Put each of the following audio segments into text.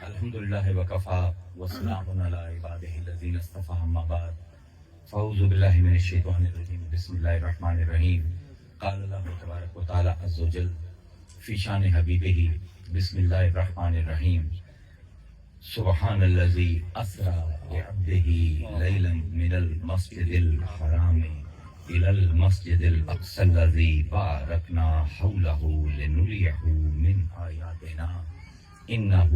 الحمدللہ وکفا وسلام علی عبادہ الذین اصطفی اما بعد فاعوذ باللہ من الشیطان الرجیم بسم اللہ الرحمن الرحیم قال اللہ تبارک و تعالی عز وجل فی شان حبیبہ بسم اللہ الرحمن الرحیم سبحان الذی اسری بعبدہ لیلا من المسجد الحرام إلى المسجد الأقصى الذي باركنا حوله لنريه من آياتنا إنه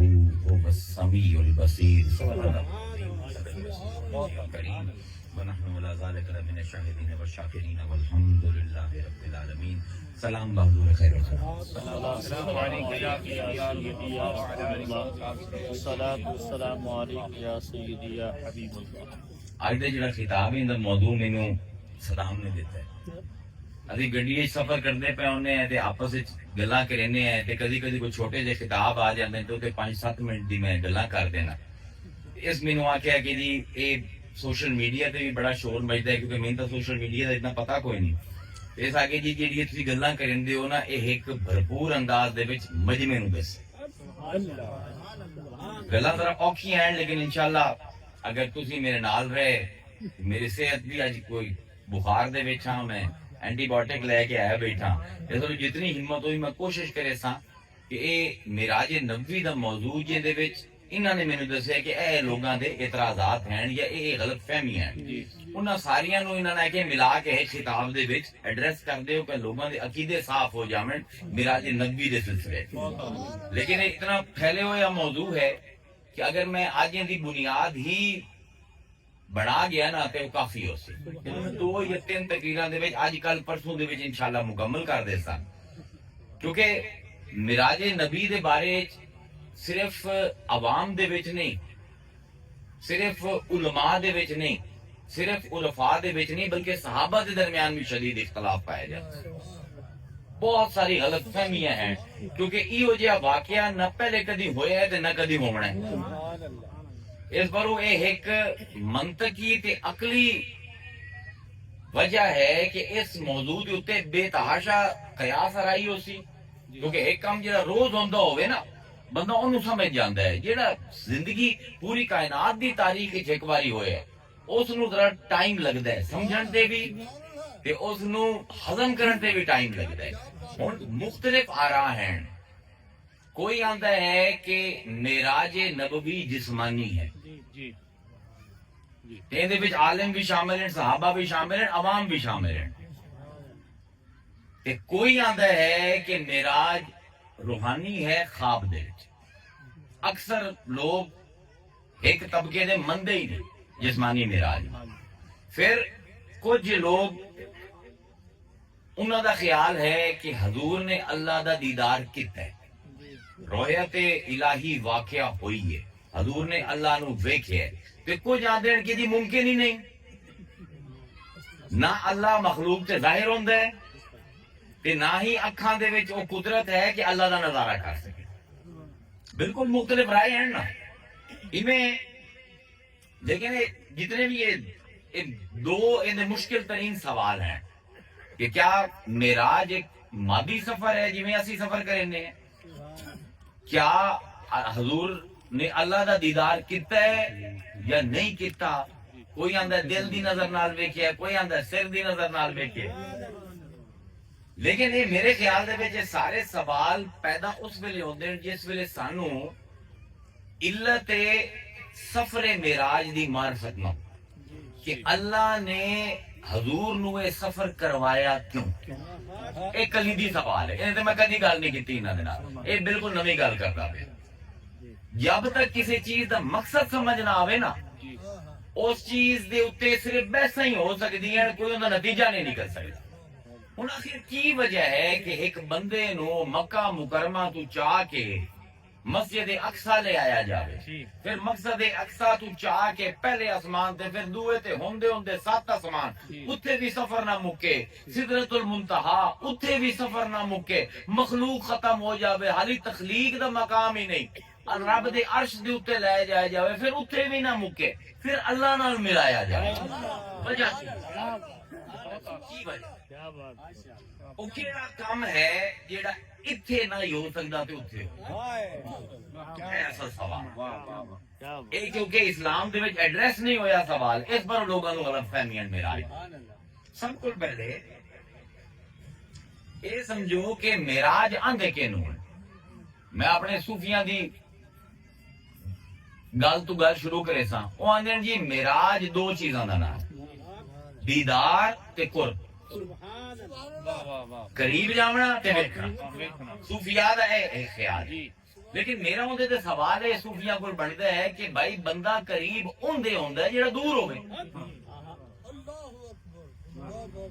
هو السميع البصير سبحان الله الكريم ونحن على ذلك لمن الشاهدين والشاكرين والحمد لله رب العالمين. سلام بحضور خیر السلام علیکم یا سیدی یا رسول اللہ الصلاۃ والسلام علیک یا سیدی یا حبیب اللہ. آج دا جڑا خطاب ہے دا موضوع مینوں صدام نے دیتا ہے. ابھی گڈی سفر کرتے پے ہونے ہیں تے آپس وچ گلاں کرنے ہیں تے کدی کدی کوئی چھوٹے جے خطاب آ جاندے ہیں تو 5-7 منٹ دی میں گلاں کر دینا. اس مینوں آکھیا کہ جی اے سوشل میڈیا تے بھی بڑا شور مچدا ہے کیونکہ میں تو سوشل میڈیا دا اتنا پتہ کوئی نہیں. اس آگے جی جیڑی تسی گلاں کرندے ہو نا اے ایک بھرپور انداز دے وچ مجمع نوں دس. گلاں ذرا اوکھیاں ہیں لیکن انشاءاللہ اگر تسی میرے نال رہے میری صحت بھی اج کوئی بخار دے وچ ہاں میں اینٹی بایوٹک لے کے آیا بیٹھا اس لیے جتنی ہمت ہوئی میں کوشش کرے سا کہ اے معراج نبوی دا موضوع جے دے وچ انہاں نے مینوں دسیا کہ اے لوگاں دے اعتراضات ہیں یا اے غلط فہمی ہیں انہاں ساریاں نوں انہاں نے کہ ملا کے خطاب دے وچ ایڈریس کر دیو کہ لوگاں دے عقیدے صاف ہو جاون معراج نبوی دے سلسلے. لیکن اتنا پھیلے ہویا موضوع ہے کہ اگر میں آج دی بنیاد ہی بڑھا گیا نا تے کافی ہو سی. 2 یا 3 تقریراں دے وچ اج کل پرسوں دے وچ انشاءاللہ مکمل کر دے سا کیونکہ معراج نبی دے بارے صرف عوام دے وچ نہیں صرف علماء دے وچ نہیں صرف عرفاء دے وچ نہیں بلکہ صحابہ دے درمیان بھی شدید اختلاف پایا جاتا ہے. بہت ساری غلط فہمیاں ہیں کیونکہ ایہو جہا واقعہ نہ پہلے کدی ہویا ہے تے نہ کدی ہونا ہے. اس پر وہ ایک منطقی تے عقلی وجہ ہے کہ اس موضوع دے اوتے بے تحاشا قیاس آرائی ہو سی کیونکہ ایک کام جڑا روز ہوندا ہوئے نا بندہ انہوں سمجھ جاندا ہے. جڑا زندگی پوری کائنات دی تاریخ وچ ایک واری ہویا ہے اس نوں ذرا ٹائم لگدا ہے سمجھن تے بھی تے اس نوں ہضم کرن تے بھی ٹائم لگدا ہے. ہن مختلف آراء ہیں. کوئی آندا ہے کہ معراج نبوی جسمانی ہے دے وچ عالم بھی شامل ہیں صحابہ بھی شامل ہیں عوام بھی شامل ہیں. تے کوئی آندا ہے کہ معراج روحانی ہے خواب دے وچ. اکثر لوگ ایک طبقے دے مندے ہی نہیں جسمانی معراج. پھر کچھ لوگ انہاں دا خیال ہے کہ حضور نے اللہ دا دیدار کیتا ہے رویت الہی واقعہ ہوئی ہے حضور نے اللہ نو ویکھیا ہے. تے کچھ آندے ہیں کہ جی ممکن ہی نہیں نہ اللہ مخلوق تے ظاہر ہوندا ہے تے نہ ہی اکھاں دے وچ او قدرت ہے کہ اللہ دا نظارہ کر سکے. بالکل مختلف رائے ہیں نا انہیں. لیکن جتنے بھی یہ 2 مشکل ترین سوال ہیں کہ کیا معراج ایک مادی سفر ہے جی میں اسی سفر کرنے ہیں کیا حضور نے اللہ دا دیدار کیتا ہے یا نہیں کیتا. کوئی آندا دل دی نظر نال ویکھیا کوئی آندا سر دی نظر نال ویکھیا. لیکن یہ میرے خیال دے وچ سارے سوال پیدا اس ویلے ہوندے ہیں جس ویلے سانوں علت سفر معراج دی معرفت نہ کہ اللہ نے حضور نو یہ سفر کروایا کیوں. ایک کلیدی سوال ہے انہیں میں کدی گل نہیں کیتی انہاں دے نال یہ بالکل نویں گل کردا پیا. جب تک کسی چیز دا مقصد سمجھ نہ آوے نا اس چیز دے اوتے صرف بحثاں ہی ہو سکدی ہیں کوئی اوندا نتیجہ نہیں نکل سکدا. ہن آخر کی وجہ ہے کہ ایک بندے نو مکہ مکرمہ تو چاہ کے مسجد اقصی لے آیا جاوے پھر مقصد اقصی تو چاہ کے پہلے آسمان تے پھر دوئے تے ہوندے ہوندے 7 آسمان اتھے بھی سفر نہ مکے سدرۃ المنتہا اتھے بھی سفر نہ مکے مخلوق ختم ہو جاوے حالی تخلیق دا مقام ہی نہیں رب دے عرش دے اوتے لے جایا جاوے پھر اتھے بھی نہ مکے پھر اللہ نال ملایا جائے. وجہ ਕੀ ਵਜ੍ਹਾ کیا بات ਉਹ ਕਿਹੜਾ ਕੰਮ ਹੈ ਜਿਹੜਾ ਇੱਥੇ ਨਾ ਹੀ ਹੋ ਸਕਦਾ ਤੇ ਉੱਥੇ ਹੋ ਐਸਾ ਸਵਾਲ کیا بات ਇਹ ਕਿਉਂਕਿ ਇਸਲਾਮ ਦੇ ਵਿੱਚ ਐਡਰੈਸ ਨਹੀਂ ਹੋਇਆ ਸਵਾਲ ਇਸ ਪਰ ਲੋਕਾਂ ਨੂੰ ਗਲਤ ਫਹਿਮੀਆਂ ਮੇਰਾ ਸਭ ਤੋਂ ਪਹਿਲੇ ਇਹ ਸਮਝੋ ਕਿ ਮਿਰਾਜ ਆਂਦੇ ਕਿਨੂੰ ਹੈ ਮੈਂ ਆਪਣੇ ਸੂਫੀਆਂ ਦੀ ਗੱਲ ਤੋਂ ਗੱਲ ਸ਼ੁਰੂ ਕਰੇ ਸਾਂ ਉਹ ਆਂਦੇ ਨੇ ਜੀ ਮਿਰਾਜ ਦੋ ਚੀਜ਼ਾਂ ਦਾ ਨਾਮ ਦੀਦਾਰ ਤੇ ਕੁਰਬ واہ واہ واہ قریب جاونا تے ویکھنا ویکھنا صوفیاء دا ہے خیال جی لیکن میرا اون تے سوال ہے صوفیاء کول بندا ہے کہ بھائی بندہ قریب اوندے ہوندا ہے جیڑا دور ہوے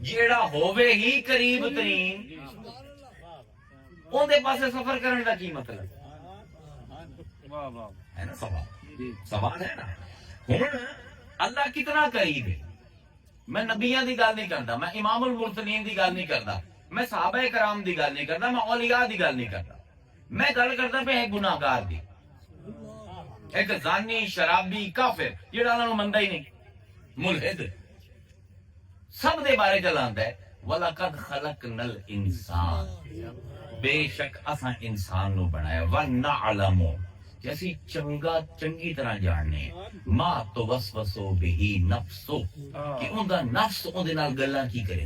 جیڑا ہوے ہی قریب ترین اوندے پاسے سفر کرن دا کی مطلب واہ واہ ہے نا سوال جی سوال ہے نا ہن اللہ کتنا قریب ہے میں نبیاں دی گل نہیں کردا میں امام المرسلین دی گل نہیں کردا میں صحابہ کرام دی گل نہیں کردا میں اولیاء دی گل نہیں کردا میں گل کردا پہ ایک گناہگار دی ایک زانی شرابی کافر جڑا انہاں نوں مندا ہی نہیں ملحد سب دے بارے چلاندا ہے وَلَقَدْ خَلَقْنَا الْإِنسَانَ بے شک اساں انسان نو بنایا وَنَعْلَمُ جیسی چنگی طرح جاننے ما تو وسوسو بہی نفسو کہ اندہ نفس اندے نال گلاں کی کریں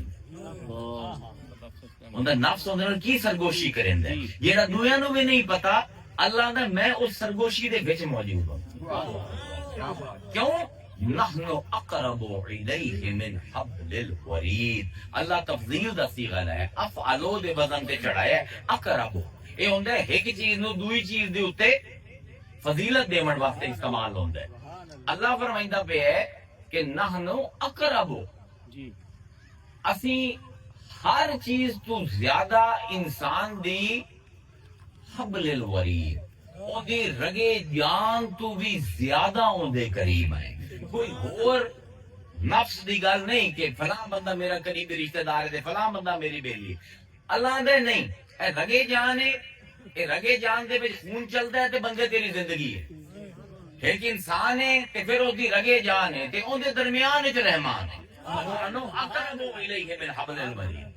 اندہ نفس اندے نال کی سرگوشی کریں دے جیڑا دویاں نو بھی نہیں پتا اللہ دا میں اس سرگوشی دے وچ موجود ہوں کیوں نحن اقرب الیہ من حبل الورید اللہ تفضیل دا صیغہ ہے افعلو دے وزن تے چڑھایا اقرب اے ہوندا ہے ایک چیز نو دوئی چیز دے اوتے فضیلت دیون واسطے استعمال ہوندا ہے اللہ فرمائندا پہ ہے کہ نحنو اقرب جی اسی ہر چیز تو زیادہ انسان دی حبل الورید او دی رگے جان تو بھی زیادہ اون دے قریب ہیں کوئی اور نفس دی گل نہیں کہ فلاں بندہ میرا قریبی رشتہ دار ہے فلاں بندہ میری بیلی اللہ دے نہیں اے رگے جان ہے اے رگے جان دے وچ خون چلدا ہے تے بندے تیری زندگی ہے ایک انسان ہے تے پھر او دی رگے جان ہے تے اون دے درمیان وچ رحمان ہے انو اقرب الیہ من حبل الورید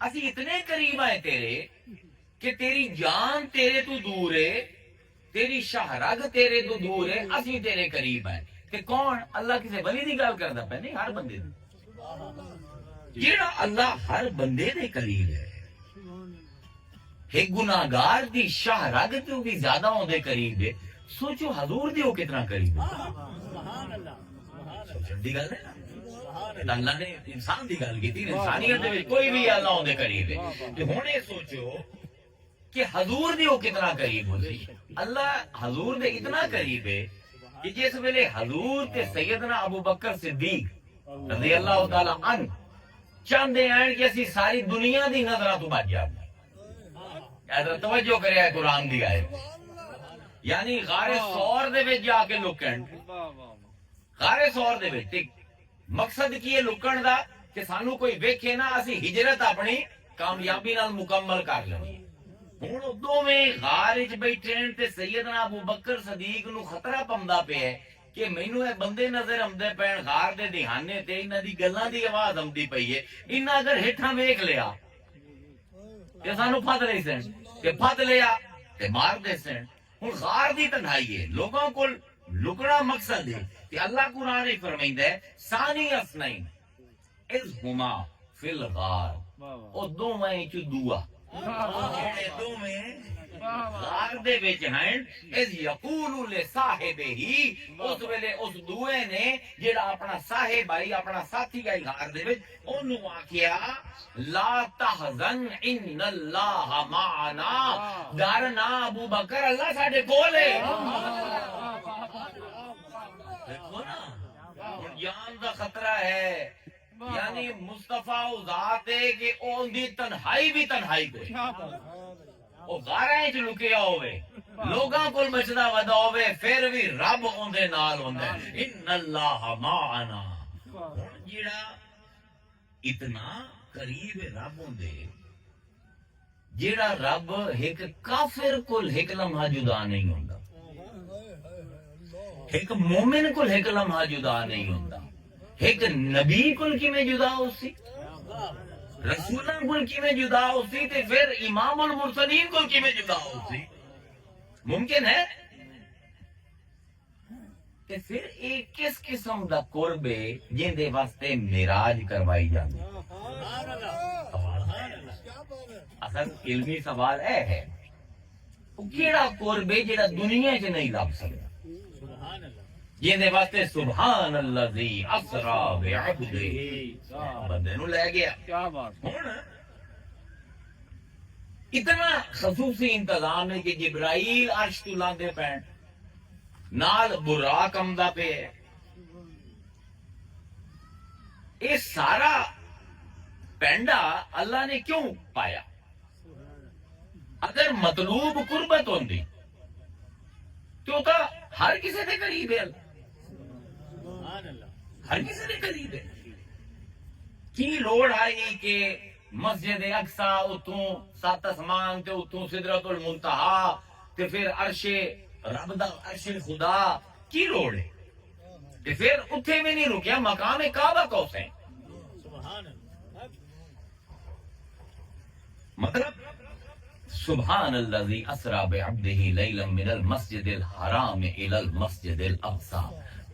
اسی اتنے قریب ہیں تیرے کہ تیری جان تیرے تو دور ہے تیری شاہ رگ تیرے تو دور ہے اسی تیرے قریب ہیں کہ کون اللہ کسے ولی دی گل کردا پے نہیں ہر بندے دی جیڑا اللہ ہر بندے دے قریب ہے ایک گناہگار دی شاہ رگ تو بھی زیادہ ہوندے قریب ہے سوچو حضور دی وہ کتنا قریب ہے سوچن دی گل ہے نا اللہ نے انسان دی گل کی انسانیت دے وچ کوئی بھی اللہ ہوندے قریب ہے تے ہن اے سوچو کہ حضور دی وہ کتنا قریب ہو سی اللہ حضور دے اتنا قریب ہے کہ جس ویلے حضور تے سیدنا ابو بکر صدیق رضی اللہ تعالی عنہ چاہندے ہیں کہ اسی ساری دنیا دی نظراں تو بچ جاواں حضرت توجہ کرے قرآن دی آیت یعنی غار سور دے وچ جا کے لکن غار سور دے وچ مقصد کی ہے لکن دا کہ سانو کوئی ویکھے نہ اسی ہجرت اپنی کامیابی نال مکمل کر لیں ہن ادوں میں غار وچ بیٹھے تے سیدنا ابو بکر صدیق نو خطرہ پوندا پیا ہے کہ مینوں اے بندے نظر آمدے پین غار دے دہانے تے انہاں دی گلاں دی آواز آمدی پئی ہے انہاں اگر ہیٹھاں ویکھ لیا تے سانو پھد لئی سن تے پھد لیا تے مار دے سن ہن غار دی تنہائی ہے لوگوں کول لکنا مقصد ہے کہ اللہ قرآن ہی فرمائندا ہے ثانی اثنین اذ ہما فی الغار او دوویں چ دعا جڑے دوویں غار دے وچ ہیں اذ یقول لصاحبہ اس ویلے اس دوے نے جڑا اپنا صاحب آئی اپنا ساتھی آئی غار دے وچ اونوں آکھیا لا تحزن ان اللہ معنا ڈرنا ابو بکر اللہ ساڈے کول ہے دیکھو نا ہن جان دا خطرہ ہے یعنی مصطفیٰ ذات ہے کہ اون دی تنہائی بھی تنہائی کوئی او غاراں وچ لکیا ہوئے لوگاں کول بچدا ودا ہوئے پھر بھی رب اوندے نال ہوندا ہے ان اللہ معنا جیڑا اتنا قریب رب ہوندے جیڑا رب ایک کافر کول ایک لمحہ جدا نہیں ہوندا ایک مومن کول ایک لمحہ جدا نہیں ہوندا ایک نبی کول کیویں جدا ہو سی رسولوں کو کیویں جدا ہو سی تے پھر امام المرسلین کو کیویں جدا ہو سی؟ ممکن ہے؟ تے پھر ایک کس قسم دا قرب ہے جن دے واسطے معراج کروائی جاندی؟ اصل علمی سوال ہے وہ کیڑا قرب ہے جڑا دنیا چ نہیں لب سکتا جن دے واسطے سبحان الذی اسرا بعبدہ بندے نو لے گیا؟ کیا بات ہن اتنا خصوصی انتظام ہے کہ جبرائیل عرش تو لاندے پین نال براق آمدا پہ ہے. یہ سارا پینڈا اللہ نے کیوں پایا؟ اگر مطلوب قربت ہوندی تو ہر کسی دے قریب ہے اللہ، ہر کسی دے قریب ہے. کی لوڑ آئی کہ مسجد اقصی اتوں 7 اسمان تے اتوں سدرۃ المنتہا تے پھر عرش رب دا عرش خدا کی لوڑ ہے؟ تے پھر اتھے میں نہیں رکیا مقام کعبہ کوسیں. مطلب سبحان الذی اسرا بعبدہ لیلا من المسجد الحرام الی المسجد الاقصی.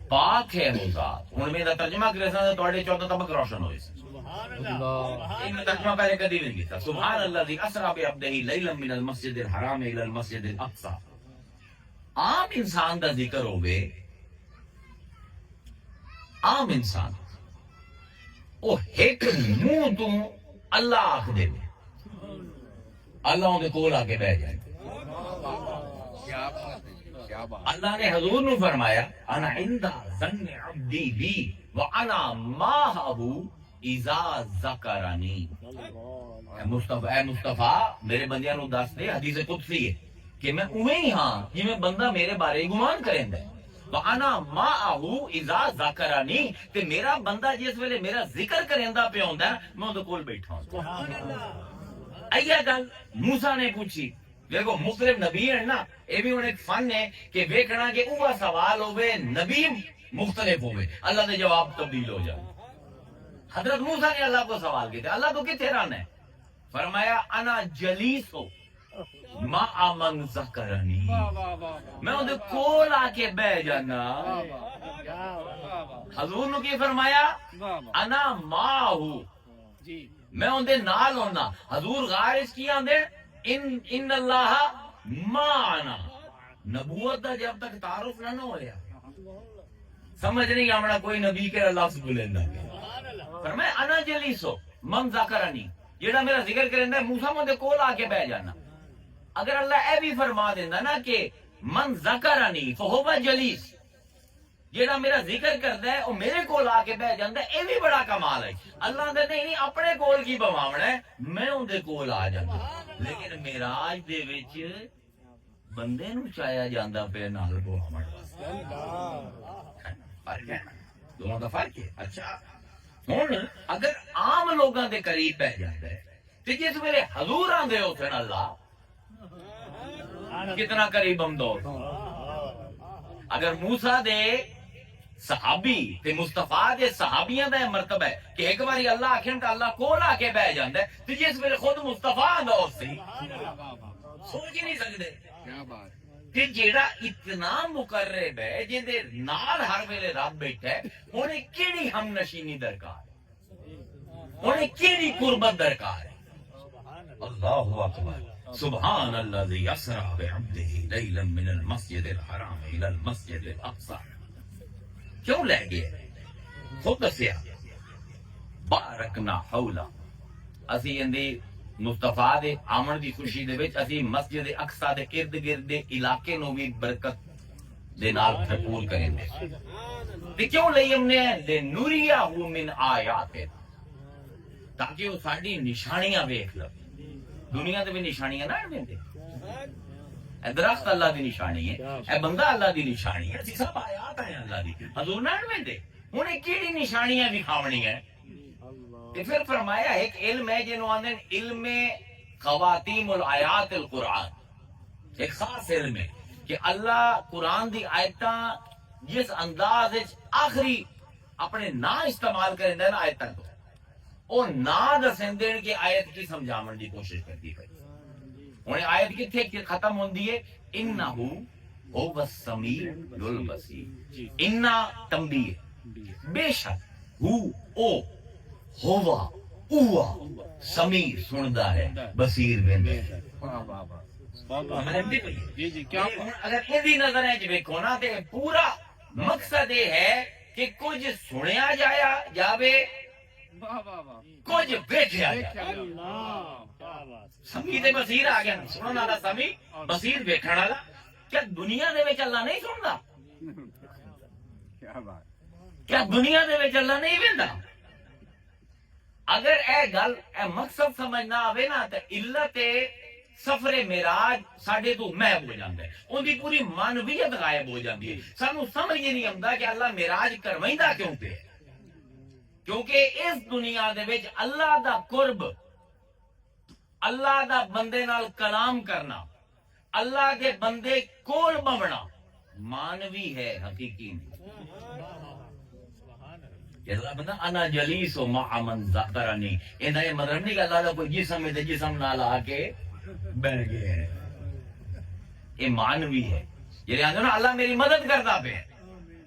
پاک ہے وہ ذات. ہن میں دا ترجمہ کرے سا تواڈے 14 طبق روشن ہوئے سے. ان ترجمہ پہلے کدی نہیں کیتا. سبحان الذی اسرا بعبدہ لیلا من المسجد الحرام الی المسجد الاقصی. عام انسان دا ذکر ہوئے، عام انسان او ایک منہ تو اللہ آکھ دے دے، اللہ ان کے کول آ کے بہ جائے. اللہ نے حضور نو فرمایا انا عند ظن عبدی بی وانا معه اذا ذکرنی. اے مصطفیٰ میرے بندیاں نو دس دے، حدیث قدسی ہے کہ میں اویں ہی ہاں جویں بندہ میرے بارے گمان کریندا ہے. وانا معه اذا ذکرنی، تے میرا بندہ جس ویلے میرا ذکر کریندا پیا ہوندا ہے میں اون دے کول بیٹھا ہوں. ایہ گل موسیٰ نے پوچھی. دیکھو مختلف نبی ہیں نا، یہ بھی ایک فن ہے کہ ویکھنا کہ اوہ سوال ہوئے نبی مختلف ہوئے اللہ دے جواب تبدیل ہو جائے. حضرت موسیٰ نے اللہ کو سوال کیا، اللہ تو کتنے رہنا ہے؟ فرمایا انا جلیس ہو ما من ذکرنی، میں ان دے کول آ کے بہ جانا. حضور نے کی فرمایا انا ماہو، میں ان دے نال ہونا. حضور غارش کی آندے ان اللہ معنا. نبوت دا جب تک تعارف نہ ہویا سمجھ نہیں آمنا کوئی نبی کے لفظ بولیندا. فرمایا انا جلیسو من ذکرنی، جیڑا میرا ذکر کریندا ہے موسیٰ مون دے کول آ کے بہ جانا. اگر اللہ اے بھی فرما دیندا نا کہ من ذکرنی فہو جلیس، جیڑا میرا ذکر کردا ہے او میرے کول آ کے بہ جاندا ہے، اے بھی بڑا کمال ہے. اللہ دے نہیں اپنے کول کی بواونا ہے، میں اون دے کول آ جاندا. لیکن معراج دے وچ بندے نو چایا جاندا پہ نال بواونا. فرق ہے نا، دونوں دا فرق ہے. اچھا ہن اگر عام لوگاں دے قریب بہ جاندا ہے تے جس ویلے حضور آندے اوتھے اللہ کتنا قریب ہم دو. اگر موسیٰ دے صحابی تے مصطفیٰ دے صحابیاں دا مرتبہ ہے کہ ایک باری اللہ آکھن تے اللہ کول آ کے بہ جاندا ہے، تے جس ویلے خود مصطفیٰ آندا اسی سوچ ہی نہیں سکدے کہ جیڑا اتنا مقرب ہے جن دے نال ہر ویلے رب بیٹھا ہے، انہیں کیڑی ہم نشینی درکار ہے، انہیں کیڑی قربت درکار ہے. اللہ اکبر. سبحان الذی اسرا بعبدہ لیلا من المسجد الحرام الی المسجد الاقصی. کیوں لے گئے؟ خود دسیا بارکنا حولا. اسی اندی مصطفیٰ دے آمن دی خوشی دے وچ اسی مسجد اقصی دے ارد گرد دے علاقے نو بھی برکت دے نال بھرپور کریں دے. تے کیوں لئی ہم نے لنوریہ من آیاتنا، تاکہ وہ ساری نشانیاں ویکھ لو. دنیا تے بھی نشانیاں نہ دیندے. اے درخت اللہ دی نشانی ہے، اے بندہ اللہ دی نشانی ہے، سب آیات ہیں اللہ دی. حضور نہ دیندے انہیں کیڑی نشانیاں دکھاونی ہیں. تے پھر فرمایا ایک علم ہے جنہوں آندے علم خواتیم الآیات القرآن. ایک خاص علم ہے کہ اللہ قرآن دی آیتاں جس انداز وچ آخری اپنے نا استعمال کریندا ہے نا آیتاں کو، وہ نہ دسن دین کہ آیت کی سمجھاون دی کوشش کرتی پئی ہن آیت کتھے ختم ہوندی ہے انہو هو السمیع البصیر انا تنبیہ بے شک ہو او ہوا اوہ سمیع سندا ہے بصیر ویندا ہے جی جی کیا اگر یہ نظر ویکو نا تو پورا مقصد یہ ہے کہ کچھ سنیا جایا جاوے کچھ ویکھیا جائے سمیع تے بصیر آ گیا سنن والا سمیع بصیر ویکھن والا کیا دنیا دے وچ اللہ نہیں سندا کیا دنیا دے وچ اللہ نہیں ویندا اگر اے گل اے مقصد سمجھ نہ آوے نا تے علت سفر معراج ساڈے تو محب ہو جاتا ہے ان کی پوری مانویت غائب ہو جاتی ہے سانو سمجھ ہی نہیں آتا کہ اللہ معراج کروائندا کیوں پہ کیونکہ اس دنیا دے وچ اللہ دا قرب اللہ دا بندے نال کلام کرنا اللہ دے بندے کول بونا مانوی ہے حقیقی نہیں اللہ بندہ انا جلیس و مع من ذکرنی انہاں یہ مطلب نہیں کہ اللہ دا کوئی جسم ہے تے جسم نال آ کے بیٹھ گئے ہیں یہ مانوی ہے یہ آندے نا اللہ میری مدد کرتا پہ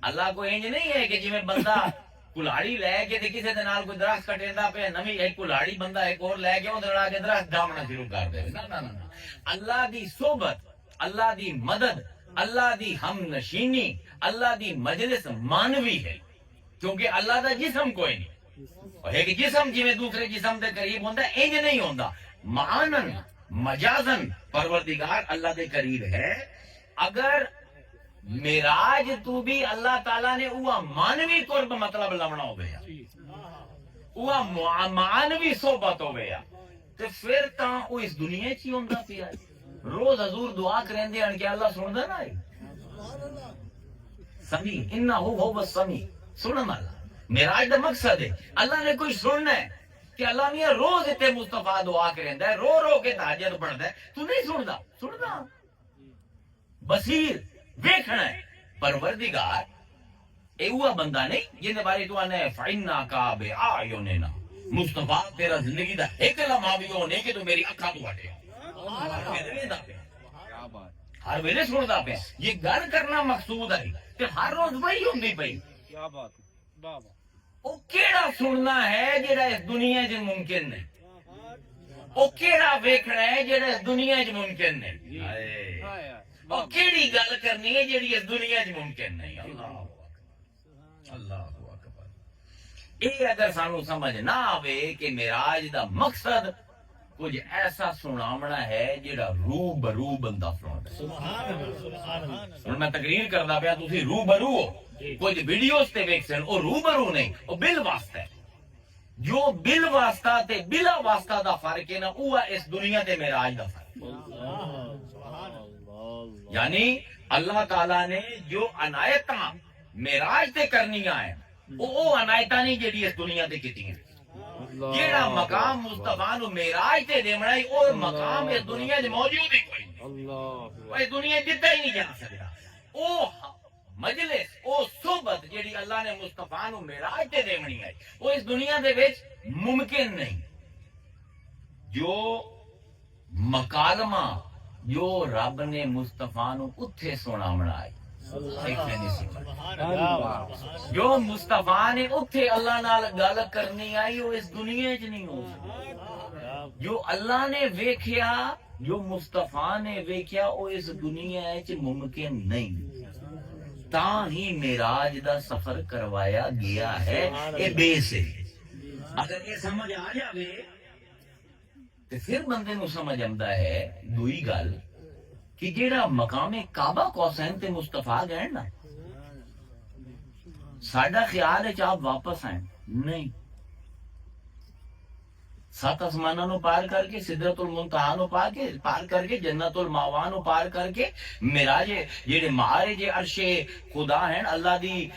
اللہ کو انج نہیں ہے کہ جی میں بندہ کلاڑی لے کے تے کسے دے نال کوئی درخت کٹیندا پہ نویں ایک کلاڑی بندہ ایک اور لے کے اون دڑا کے درخت ڈھامنا شروع کر دے نا نا نا اللہ دی صحبت اللہ دی مدد اللہ دی ہم نشینی اللہ دی مجلس مانوی ہے کیونکہ اللہ دا جسم کوئی نہیں اور ایک جسم جی میں دوسرے جسم دے قریب ہوندا انج نہیں ہوندا معانن مجازن پروردگار اللہ دے قریب ہے اگر معراج تو بھی اللہ تعالیٰ نے وہ مانوی قرب مطلب لونا ہو گیا وہ مانوی صحبت ہو گیا تو پھر تاں وہ اس دنیا چی ہوندا پیا روز حضور دعا کریں دے ان کے اللہ سندا نہ ہے سمیع انہ هو السمیع سنن والا معراج دا مقصد ہے اللہ نے کوئی سننا ہے کہ اللہ میاں روز اتنے مصطفیٰ دعا کریندا ہے رو رو کے تہجد پڑھدا ہے تو نہیں سندا بصیر ویکھنا ہے پروردگار اے ہوا بندہ نہیں جن دے بارے تو انے فإنا کا بأعیننا مصطفیٰ تیرا زندگی دا ایک لمحہ بھی ہو نہیں کہ تو میری اکھاں تو ہٹے ہر ویلے سندا پیا یہ گل کرنا مقصود ہے کہ ہر روز وہی ہوندی پئی کیا بات بابا وہ کیڑا سننا ہے جڑا اس دنیا چ ممکن نہیں وہ کیڑا ویکھنا ہے جڑا اس دنیا چ ممکن نہیں وہ کیڑی گل کرنی ہے جڑی اس دنیا چ ممکن نہیں اللہ اکبر یہ اگر سانو سمجھ نہ آوے کہ معراج دا مقصد کچھ ایسا سناونا ہے جڑا رو برو بندہ سناوندا ہن میں تقریر کردا پیا تسی رو برو ہو کچھ ویڈیوز تے ویکھ سن او رو برو نہیں او بل واسطہ ہے جو بل واسطہ تے بلا واسطہ دا فرق ہے نا او اس دنیا تے معراج دا فرق یعنی اللہ تعالیٰ نے جو عنایتاں معراج تے کرنیاں ہیں او عنایتاں نہیں جڑی اس دنیا تے کیتی ہیں جیڑا مقام مصطفیٰ نو معراج تے دیونا ہے اور مقام اس دنیا وچ موجود ہی کوئی نہیں اللہ اس دنیا جدا ہی نہیں جا سکدا او مجلس او صحبت جیڑی اللہ نے مصطفیٰ نو معراج تے دیونی ہے وہ اس دنیا دے وچ ممکن نہیں جو مکالمہ جو رب نے مصطفیٰ نو اتھے سناونا ہے جو مصطفیٰ نے اتھے اللہ نال گل کرنی آئی وہ اس دنیا چ نہیں ہو جو اللہ نے ویکھیا جو مصطفیٰ نے ویکھیا وہ اس دنیا چ ممکن نہیں تاں ہی معراج دا سفر کروایا گیا ہے اے بے سے اگر یہ سمجھ آ جاوے تو پھر بندے نو سمجھ آندا ہے دوئی گل کہ جیڑا مقام کعبہ قوسین تے مصطفیٰ گئے نا ساڈا خیال ہے آپ واپس آئیں نہیں 7 آسمانوں نو پار کر کے سدرت المنتہا نو پار کر کے جنت الماوا نو پار کر کے معراج جڑے معارج عرش خدا ہیں اللہ دی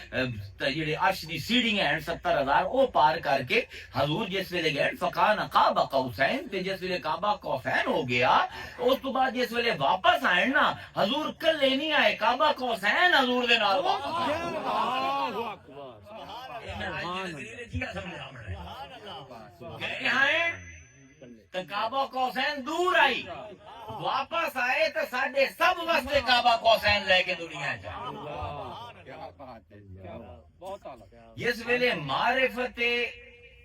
جڑے عرش دی سیڑھیاں ہیں 70,000 او پار کر کے حضور جس ویلے گئے فکان قاب قوسین تے جس ویلے کعبہ قوسین ہو گیا اس تو بعد جس ویلے واپس آئے نا حضور کلے نہیں آئے کعبہ قوسین حضور دے نال واپس گئے ہیں تو کعبہ قوسین دور آئی, واپس آئے تو ساڈے سب واسطے کعبہ قوسین لے کے دنیا جس ویلے معرفت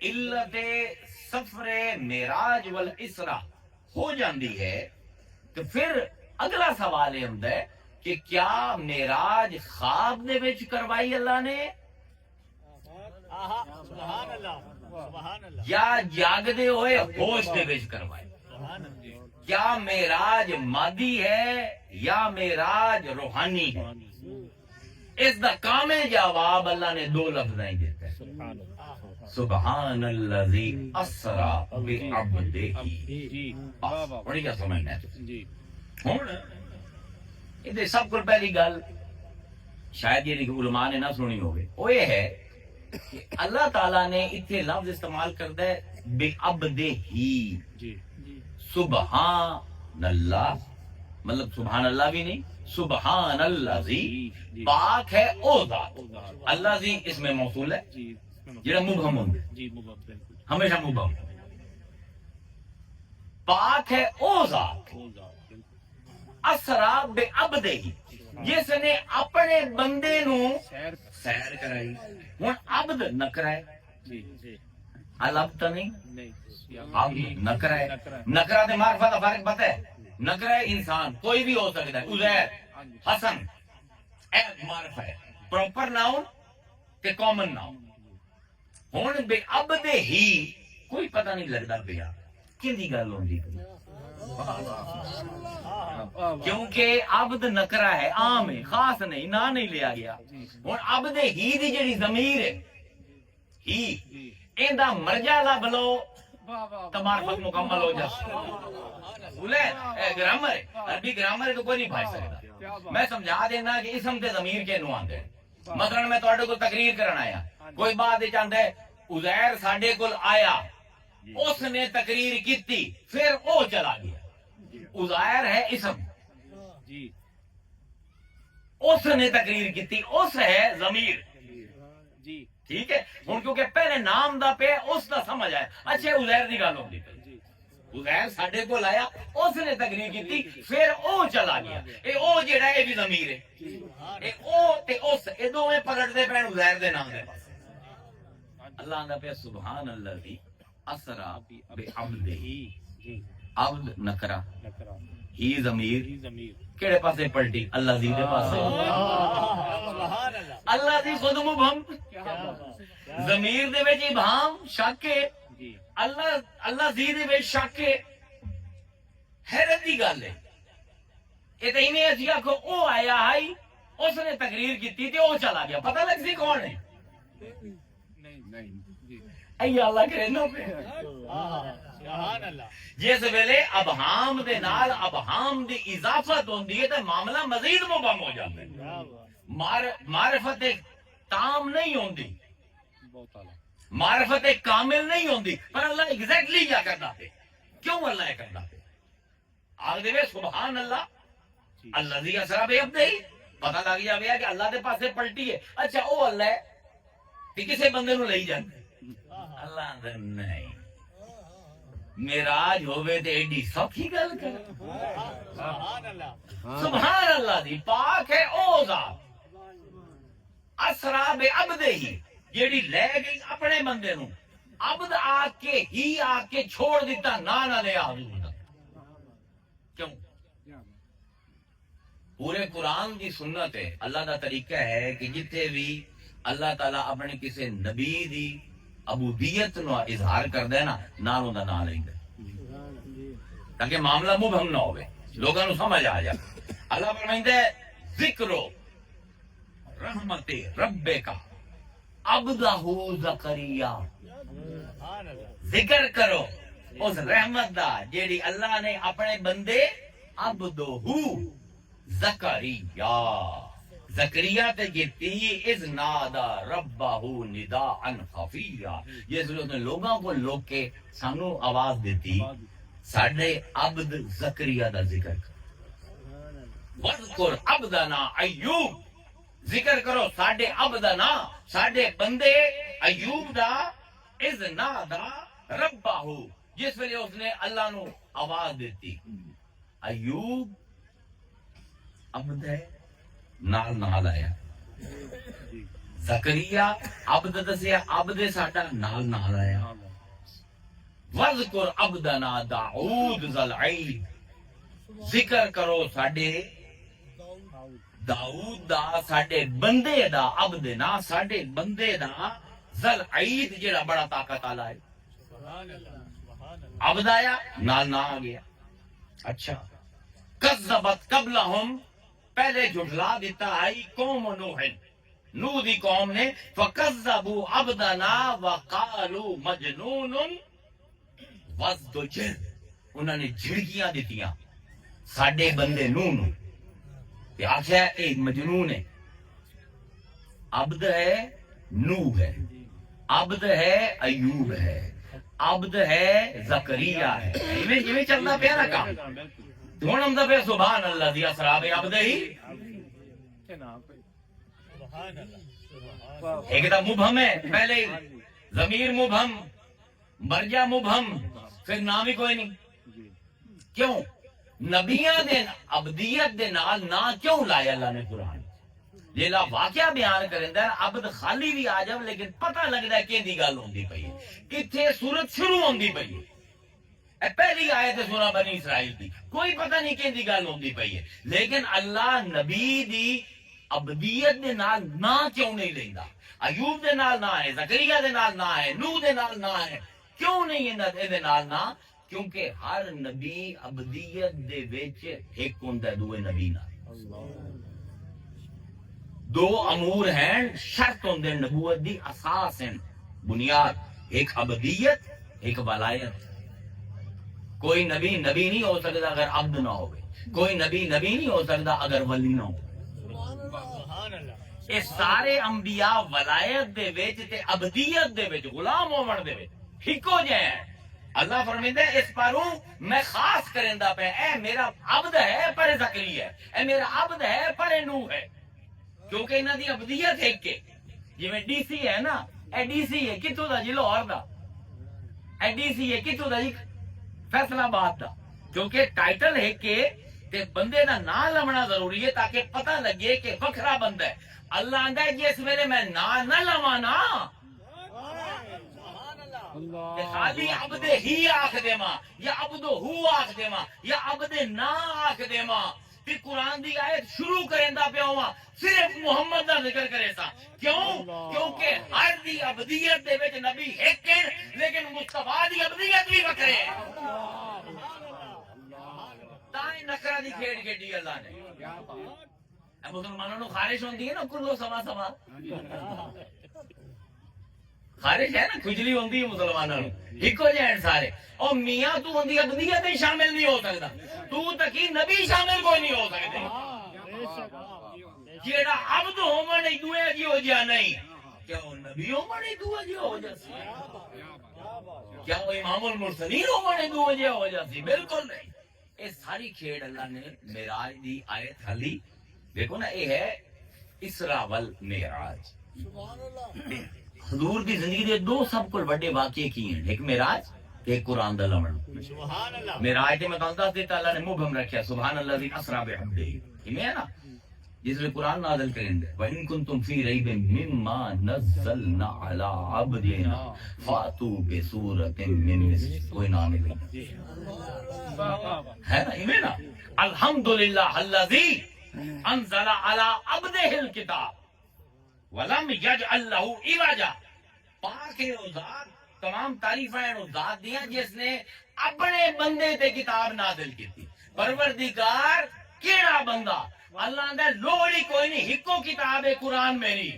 علت سفر معراج والاسرا ہو جاندی ہے تو پھر اگلا سوال یہ ہوندا ہے کہ کیا معراج خواب دے وچ کروائی اللہ نے سبحان اللہ سبحان اللہ یا جاگدے ہوئے ہوش دے وچ کروائی؟ کیا معراج مادی ہے یا معراج روحانی ہے؟ اس دا کامل جواب اللہ نے دو لفظ ہی دیتا ہے, سبحان الذی اسرا بعبدہ. بڑی کیا سمجھنا ہے جی ہن یہ سب کو پہلی گل شاید یہ علماء نے نہ سنی ہوگی, وہ یہ ہے کہ اللہ تعالیٰ نے اتنے لفظ استعمال کرتا ہے بے عبدہ ہی. جی سبحان اللہ مطلب سبحان اللہ بھی نہیں, سبحان اللہ زی پاک ہے او ذات. اللہ زی اس میں موصول ہے جی جڑا مبہم ہوندا ہے, جی بالکل ہمیشہ مبہم. پاک ہے او ذات اسرا بے عبدہ ہی, جس نے اپنے بندے نو سیر کرائی. ہوں عبد نکرا ہے, جی جی العبد نہیں, نہیں عبد نکرا ہے. نکرا تے معرفت دا فرق پتہ ہے؟ نکرا ہے انسان کوئی بھی ہو سکتا ہے, عزیر حسن اے معرفت ہے, پراپر ناؤن تے کامن ناؤن. ہن بے عبد ہی کوئی پتہ نہیں لگدا پیا کیندی گل ہوندی پئی, کیونکہ عبد نکرا ہے, عام ہے, خاص نہیں, نہ نہیں لیا گیا. ہن عبد ہی دی جڑی ضمیر ہے ہی ایندا مرجع لب لو تو معرفت مکمل ہو جائے. بولے گرامر ہے, عربی گرامر ہے تو کوئی نہیں بھائی سکتا. میں سمجھا دینا کہ اسم تے ضمیر کے نو آندے. مثلا میں تواڈے کول تقریر کرن آیا, کوئی بات چاہندا ہے عزیر ساڈے کول آیا, اس نے تقریر کیتی, پھر او چلا گیا. عزیر ہے اسم, جی اس نے تقریر کیتی, اس ہے ضمیر. جی ٹھیک ہے, ہن کیونکہ پہلے نام دا پہ اس دا سمجھ آیا. اچھا عزیر دی گل ہوندی پئی, عزیر ساڈے کول آیا, اس نے تقریر کیتی, پھر او چلا گیا. اے او جڑا ہے اے بھی ضمیر ہے, اے او تے اس اے دوویں پلٹدے پین عزیر دے نام دے پاس. اللہ دا پہ سبحان اللہ اسرا بعبدہ, عبد نکرا ہی ضمیر کیڑے پاسے پلٹی؟ اللہ دی دے پاسے. اللہ دی خود مبہم, ضمیر دے وچ ابہام شک ہے, اللہ دی دے وچ شک ہے. حیرت دی گل ہے. اے تے ایویں اسی آکھو او آیا ہے, اس نے تقریر کیتی تے او چلا گیا, پتہ لگ سی کون ہے؟ اے اللہ کرے نہ پہ. جس ویلے ابہام دے نال ابہام دی اضافت ہوندی ہے تے معاملہ مزید مبہم ہو جاتا ہے. معرفت تام نہیں ہوندی, معرفت کامل نہیں ہوندی, پر اللہ ایگزیکٹلی کیا کرتا ہے, کیوں اللہ یہ کرتا ہے؟ آگ دے سبحان اللہ اللہ دی اسرا بعبدہ, پتہ لگ جاوے کہ اللہ دے پاسے پلٹی ہے. اچھا او اللہ ہے کہ کسے بندے نو لئی جاندے, اللہ دے نہیں. معراج ہوئے تے ایڈی سوکھی گل کر, سبحان اللہ دی پاک ہے او ذات اسرا بعبدہ ہی, جیڑی لے گئی اپنے بندے نو, عبد آ کے ہی آ کے چھوڑ دیتا, نہ لے حضور دا. کیوں؟ پورے قرآن دی سنت ہے, اللہ دا طریقہ ہے کہ جتھے بھی اللہ تعالیٰ اپنے کسی نبی دی عبودیت نو اظہار کردا ہے نا, نالوں دا نام لیندا تاکہ معاملہ مبہم نہ ہوئے, لوگوں نو سمجھ آ جائے. اللہ فرمائندا ہے ذکرو رحمت ربک عبدہ زکریا, ذکر کرو اس رحمت دا جیڑی اللہ نے اپنے بندے عبدہ زکریا زکریا تے کیتی اذ نادا ربہ نداء خفیا, جس نے لوگوں کو لوگ کے سانو آواز دیتی, ساڈے عبد زکریا دا ذکر کرو. وذکر عبدنا ایوب, ذکر کرو ساڈے عبدنا, ساڈے بندے ایوب دا, اذ نادا ربہ، جس ویلے اس نے اللہ نو آواز دیتی. ایوب عبد ہے نال نال آیا. زکریا عبد دسیا، عبد ساڈا نال نال آیا. وذکر عبدنا داؤد ذل عید، ذکر کرو ساڈے داؤد دا، ساڈے بندے دا، عبد نا ساڈے بندے دا، ذل عید جڑا بڑا طاقت والا ہے. عبد آیا نال نہ آ گیا. اچھا، کذبت قبلہم، پہلے جھٹلا دیتا آئی قوم نوح، نوح دی قوم نے. فکذبوا عبدنا وقالوا مجنون وازدجر، انہوں نے جھڑکیاں دیتیاں ساڈے بندے نوح نو، تے آخیا اے مجنون ہے. عبد ہے نوح ہے، عبد ہے ایوب ہے، عبد ہے زکریا ہے. ایویں چلتا پیا نا کام. ہوں ہم پہ سبحان اللہ دی اسرا بعبدہ ہی. ایک تو مبہم ہے، پہلے ضمیر مبہم، مرجع مبہم، پھر نام ہی کوئی نہیں. کیوں نبیاں دے عبدیت دے نال نا کیوں لایا اللہ نے قرآن؟ جیلا واقعہ بیان کرندا ہے عبد خالی بھی آ جاو لیکن پتہ لگدا ہے کیندی گل ہوندی پئی ہے. کتھے سورت شروع ہوندی پئی ہے. اے پہلی آیت ہے سورہ بنی اسرائیل دی، کوئی پتہ نہیں کیندی گل ہوندی پئی ہے. لیکن اللہ نبی دی عبدیت دے نال نا کیوں نہیں لیندا؟ ایوب دے نال نہ ہے، زکریا دے نال نہ ہے، نوح دے نال نہ ہے. کیوں نہیں اے دے نال نہ؟ کیونکہ ہر نبی عبدیت دے وچ ایک ہوندا دوے نبی نال. دو امور ہیں، شرط ہوندے نبوت دی، اساس ہیں، بنیاد، ایک عبدیت ایک ولایت. کوئی نبی نبی نہیں ہو سکتا اگر عبد نہ ہو، کوئی نبی نبی نہیں ہو سکتا اگر ولی نہ ہو. یہ سارے انبیاء ولایت دے وچ تے عبدیت دے وچ، غلام ہون دے وچ ہکو جے ہیں. اللہ فرمیندا ہے اس پاروں میں خاص کریندا پیا، اے میرا عبد ہے پر زکریا ہے، اے میرا عبد ہے پر نوح ہے. کیونکہ انہاں دی عبدیت ایک کے. جویں ڈی سی ہے نا، اے ڈی سی ہے کتھوں دا جی؟ لاہور دا. اے ڈی سی ہے کتھوں دا جی؟ فیصلہ آباد دا. کیونکہ ٹائٹل ہے کہ تے بندے دا نام لمنا ضروری ہے تاکہ پتہ لگے کہ وکھرا بندہ ہے. اللہ آندا ہے جس ویلے میں نام نہ لواں نا کہ خالی عبد ہی آکھ دیواں یا عبد ہو آکھ دیواں یا عبد نہ آکھ دیواں، تے قرآن دی آیت شروع کریندا پیا ہواں صرف محمد دا ذکر کرے سا. کیوں؟ کیونکہ ہر دی عبدیت دے وچ نبی ایک ہے لیکن مصطفیٰ دی عبدیت بھی وکھرے ہے. تائیں نکرا دی کھیڑ کھیڈی اللہ نے. مسلمانوں نو خارش ہوندی ہے نا کلو سوا سوا، خارش ہے نا، کھجلی ہوندی ہے مسلمانوں نو، ہکو جہن سارے. اور میاں تو ہوندی عبدیت ہی شامل نہیں ہو سکتا، تو تکی نبی شامل کوئی نہیں ہو سکتے. جیڑا عبد ہومن دوے جی ہو جا نہیں، کیا وہ نبی ہومن دوے جی ہو جاسی؟ کیا وہ امام المرسلین ہومن دوے جی ہو جاسی؟ بالکل نہیں. یہ ساری کھیڑ اللہ نے معراج دی آیت حلی دیکھو نا، یہ ہے اسرا والمعراج. حضور دی زندگی دے دو سب کو بڑے واقعے کی ہیں، ایک معراج ایک قرآن دا لمن. معراج تے میں دس دیتا اللہ نے مبہم رکھیا سبحان اللہ اسرا بعبدہ، یہ ہے نا جس میں قرآن نازل کریں گے وَإِن كُنتُمْ فِي رَيْبٍ مِّمَّا نَزَّلْنَا عَلَىٰ عَبْدِنَا فَأْتُوا بِسُورَةٍ مِّن مِثْلِهِ. کوئی نام نہیں ہے نا، یہ نا الحمدللہ الذی انزل علی عبدہ الکتاب ولم یجعل لہ عوجا. پاک ہے وہ ذات، تمام تعریفیں ہیں اس ذات دیاں جس نے اپنے بندے تے کتاب نازل کی تھی. پروردگار کیڑا بندہ؟ اللہ نے لوڑی کوئی نہیں، ہکو کتاب ہے قرآن میری،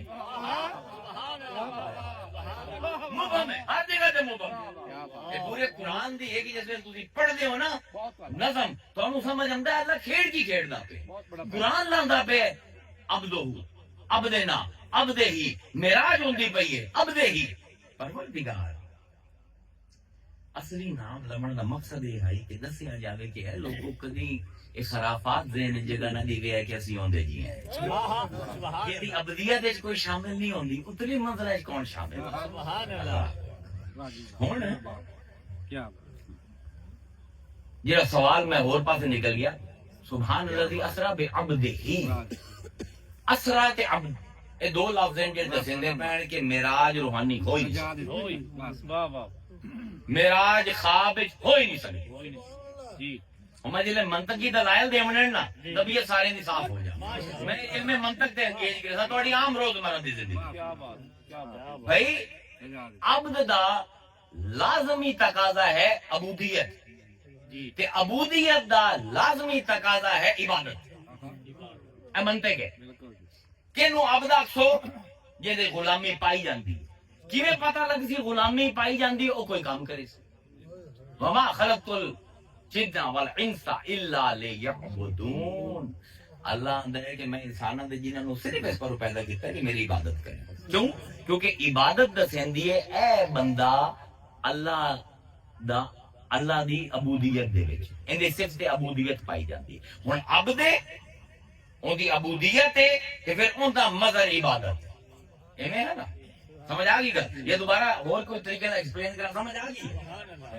مبہم ہے ہر جگہ تے مبہم. یہ پورے قرآن دی ہے کہ جیسے تسی پڑھ دے ہو نا نظم تو ہم سمجھ آندا ہے اللہ کھیڑ کی کھیڑدا پہ قرآن لاندا پہ عبدہ عبدنا عبدہ ہی. معراج ہوندی پئی ہے عبدہ ہی. پروردگار اصلی نام لمن دا مقصد یہ ہے کہ دسیا جاوے کہ ہے لوگوں کدی یہ خرافات ذہن جگہ نہ دی ہے کہ اسی ہوندے جی ہیں. یہ عبدیت وچ کوئی شامل نہیں ہوندی، اتلی منزل وچ کون شامل؟ سبحان اللہ. ہن جڑا سوال میں اور پاسے نکل گیا، سبحان الذی اسرا بعبدہ، اسرا تے عبد یہ دو لفظ ہیں جو دسندے پین کہ معراج روحانی ہوئی نہیں، معراج خواب ہوئی نہیں سکتی۔ جی ہم جلے منطقی دلائل دے ونن نا طبیعت سارے دی صاف ہو جا۔ میں علم منطق تے انگیج کرسا تہاڈی عام روزمرہ دی زندگی۔ بھائی عبد دا لازمی تقاضا ہے عبودیت، تے عبودیت دا لازمی تقاضا ہے عبادت۔ اے منطق ہے کہ نو عبد آکھو جے دے غلامی پائی جاندی، کیویں پتہ لگ سی غلامی پائی جاندی او کوئی کام کرے سی۔ وما خلقت الجن والانس الا لیعبدون، اللہ اندر ہے کہ میں انساناں دے جنہاں نو صرف اس پر پیدا کیتا ہے کہ میری عبادت کریں۔ کیوں؟ کیونکہ عبادت دسیندی ہے اے بندہ اللہ دی عبودیت دے وچ اندے صرف تے عبودیت پائی جاندی ہے۔ ہن عبد ان دی عبودیت ہے کہ پھر ان دا مظہر عبادت ایویں ہے نا، سمجھ آ گئی گل؟ یہ دوبارہ اور کوئی طریقے سے ایکسپلین کرنا سمجھ آ گئی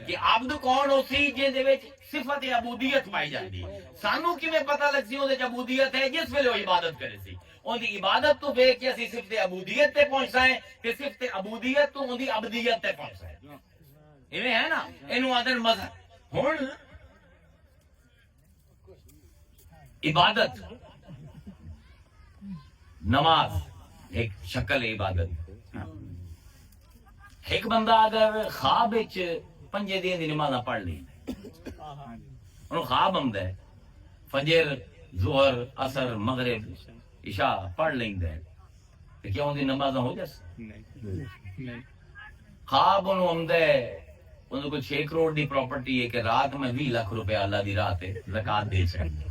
کہ عبد کون ہو سی جے دے وچ صفت عبودیت پائی جاندی ہے۔ سانو کیویں پتہ لگ سی اودے وچ عبودیت ہے جس ویلے وہ عبادت کرے سی، ان دی عبادت تو ویکھ کے اسی صفت عبودیت تے پہنچنا ہے تے صفت عبودیت تو ان دی عبدیت تے پہنچنا ہے۔ ایویں ہے نا، اینو آدن مذہب۔ ہن عبادت نماز ایک شکل ہے عبادت۔ ایک بندہ اگر خواب وچ 5 دن دی نماز پڑھ لی، انہوں خواب آمدا ہے فجر ظہر عصر مغرب عشاء پڑھ لیندا ہے تے کیا ان دی نماز ہو جاس؟ خواب انہوں آمدا ہے انہوں کو 6 کروڑ دی پراپرٹی ہے کہ رات میں 20 لاکھ روپے اللہ دی راہ تے زکات دے سکتے،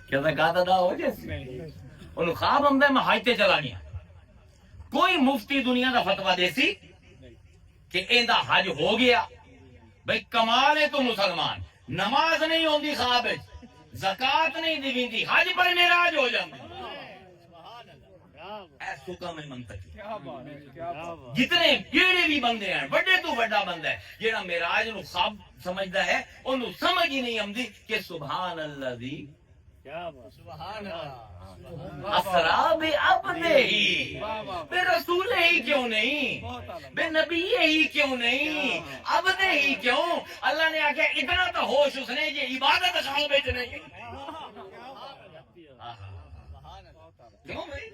کیا زکات ادا ہو جاس؟ انہوں خواب آمدا ہے میں حج تے چلا گیا، کوئی مفتی دنیا دا فتویٰ دے سی کہ ایندا حج ہو گیا؟ بھئی کمال ہے تو مسلمان، نماز نہیں ہوندی خواب وچ، زکات نہیں دیویندی، حج پر معراج ہو جاندی۔ اے حکم ہے منطقی۔ جتنے جیڑے بھی بندے ہیں، بڑے تو بڑا بندہ ہے جیڑا معراج نو خواب سمجھدا ہے، اونوں سمجھ ہی نہیں آندی کہ سبحان الذی اسرا بعبدہ، بے رسول ہی کیوں نہیں، بے نبی ہی کیوں نہیں، عبد ہی کیوں؟ اللہ نے آکھیا اتنا تو ہوش اس نے یہ عبادت خواب وچ نہیں۔ کیوں بھائی؟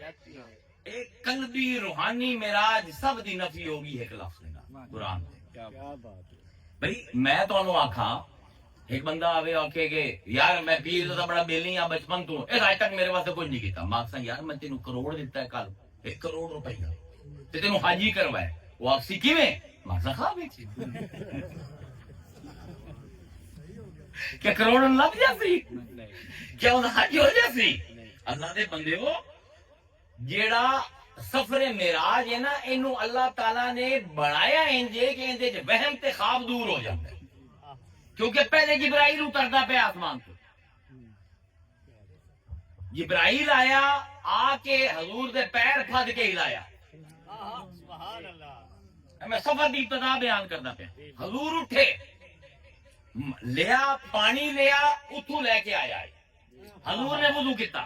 ایک قلبی روحانی معراج سب دی نفی ہوگی ایک لفظ نال قرآن۔ بھائی میں تانوں آکھاں ایک بندہ آوے آکھے کہ یار میں پیر دا بڑا بیلی ہاں بچپن تو، اے آج تک میرے واسطے کچھ نہیں کیتا، میں آکھساں یار میں تینوں کروڑ دیتا ہے کل 1 کروڑ روپیہ تے تینوں حج ہی کروایا، وہ آکسی کیویں؟ میں آکھساں خواب وچ کیا کروڑ لب جاسی؟ کیا انہاں حج ہو جاسی؟ اللہ دے بندیو جیڑا سفر معراج ہے نا، اینو اللہ تعالیٰ نے بنایا انجے کہ اندے وچ وہم تے خواب دور ہو جاندے، کیونکہ پہلے جبرائیل اتردا پیا آسمان تو، جبرائیل آیا آ کے حضور دے پیر پھد کے ہلایا۔ میں سفر دی ابتدا بیان کردا پیا، حضور اٹھے لیا پانی لیا اتھوں لے کے آیا، حضور نے وضو کیتا،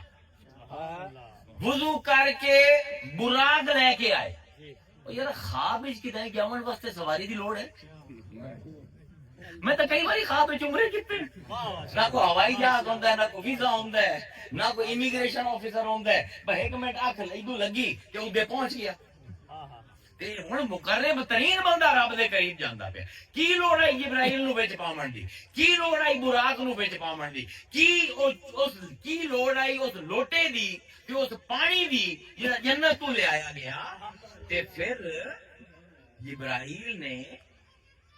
وضو کر کے براق لے کے آئے۔ یار خواب وچ کدھر جاون واسطے سواری دی لوڑ ہے؟ میں تو کئی باری خواب وچ عمرے کیتے، نہ کوئی ہوائی جہاز ہوندا ہے، نہ کوئی ویزا ہوندا ہے، نہ کوئی امیگریشن آفیسر ہوندا ہے، بس 1 منٹ اکھ ادو لگی کہ ادے پہنچ گیا۔ تے ہن مقرب ترین بندہ رب دے قریب جاندا پیا، کی لوڑ ہے جبرائیل نو وچ پاون دی، کی لوڑ ہے براق نو وچ پاون دی، کی لوڑ ہے اس لوٹے دی تے اس پانی دی جڑا جنت تو لے آیا گیا۔ تے پھر جبرائیل نے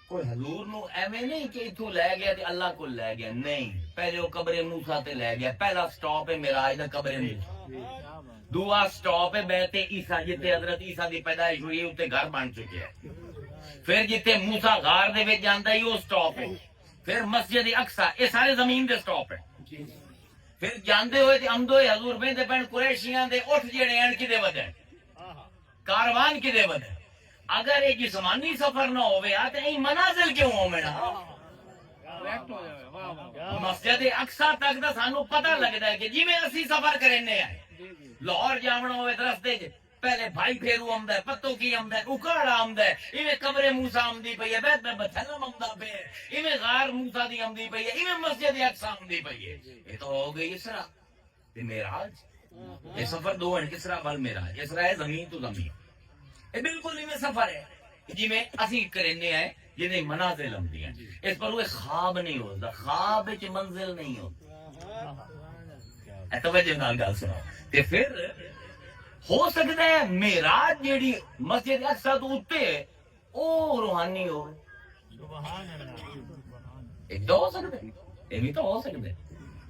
کوئی حضور نو ایویں نہیں کہ اتھوں لے گیا تے اللہ کو لے گیا، نہیں، پہلے وہ قبر موسیٰ تے لے گیا۔ پہلا سٹاپ ہے معراج دا قبر موسیٰ، دوسرا سٹاپ ہے بیت عیسیٰ جتے حضرت عیسیٰ دی پیدائش ہوئی ہے، اتنے گھر بن چکے ہیں۔ پھر جتے موسیٰ غار دے وچ جاندا ہے وہ سٹاپ ہے، پھر مسجد اقصی، یہ سارے زمین دے سٹاپ ہے۔ پھر جاندے ہوئے تے آمدے ہوئے حضور بہندے پین قریشیاں دے اٹھ جڑے ہیں کدے ودے کاروان کدے ودے، اگر یہ جسمانی سفر نہ ہوئے تو یہ منازل کیوں ہونا؟ مسجد اقصا تک دا سانو پتہ لگتا ہے کہ جی میں اسی سفر کرنے آئے لاہور جاونا ہوئے رستے پہلے بھائی پھیرو آمد ہے، پتو کی آمد ہے، اکاڑ آمد ہے، ایویں قبر موسیٰ آمدی پئی ہے، بیت میں بتھلم آمدہ پہ ہے، ایویں غار موسیٰ دی آمدی پئی ہے، ایویں مسجد اقصا آمدی پئی ہے. یہ تو ہو گئی اسرا تے معراج. یہ سفر دو ہیں، اسرا وال معراج. اسرا ہے زمین تو زمین، یہ بالکل ایویں سفر ہے جی میں اسی کرنے آئے جنہیں منازل آمدی ہیں. اس پر وہ خواب نہیں ہوتا، خواب وچ منزل نہیں ہوتا. توجہ نال گل سنو. تے پھر ہو سکتا ہے معراج جیڑی مسجد اقصا تو اتے او روحانی ہو. ایک تو ہو سکتا ہے، یہ بھی تو ہو سکتا ہے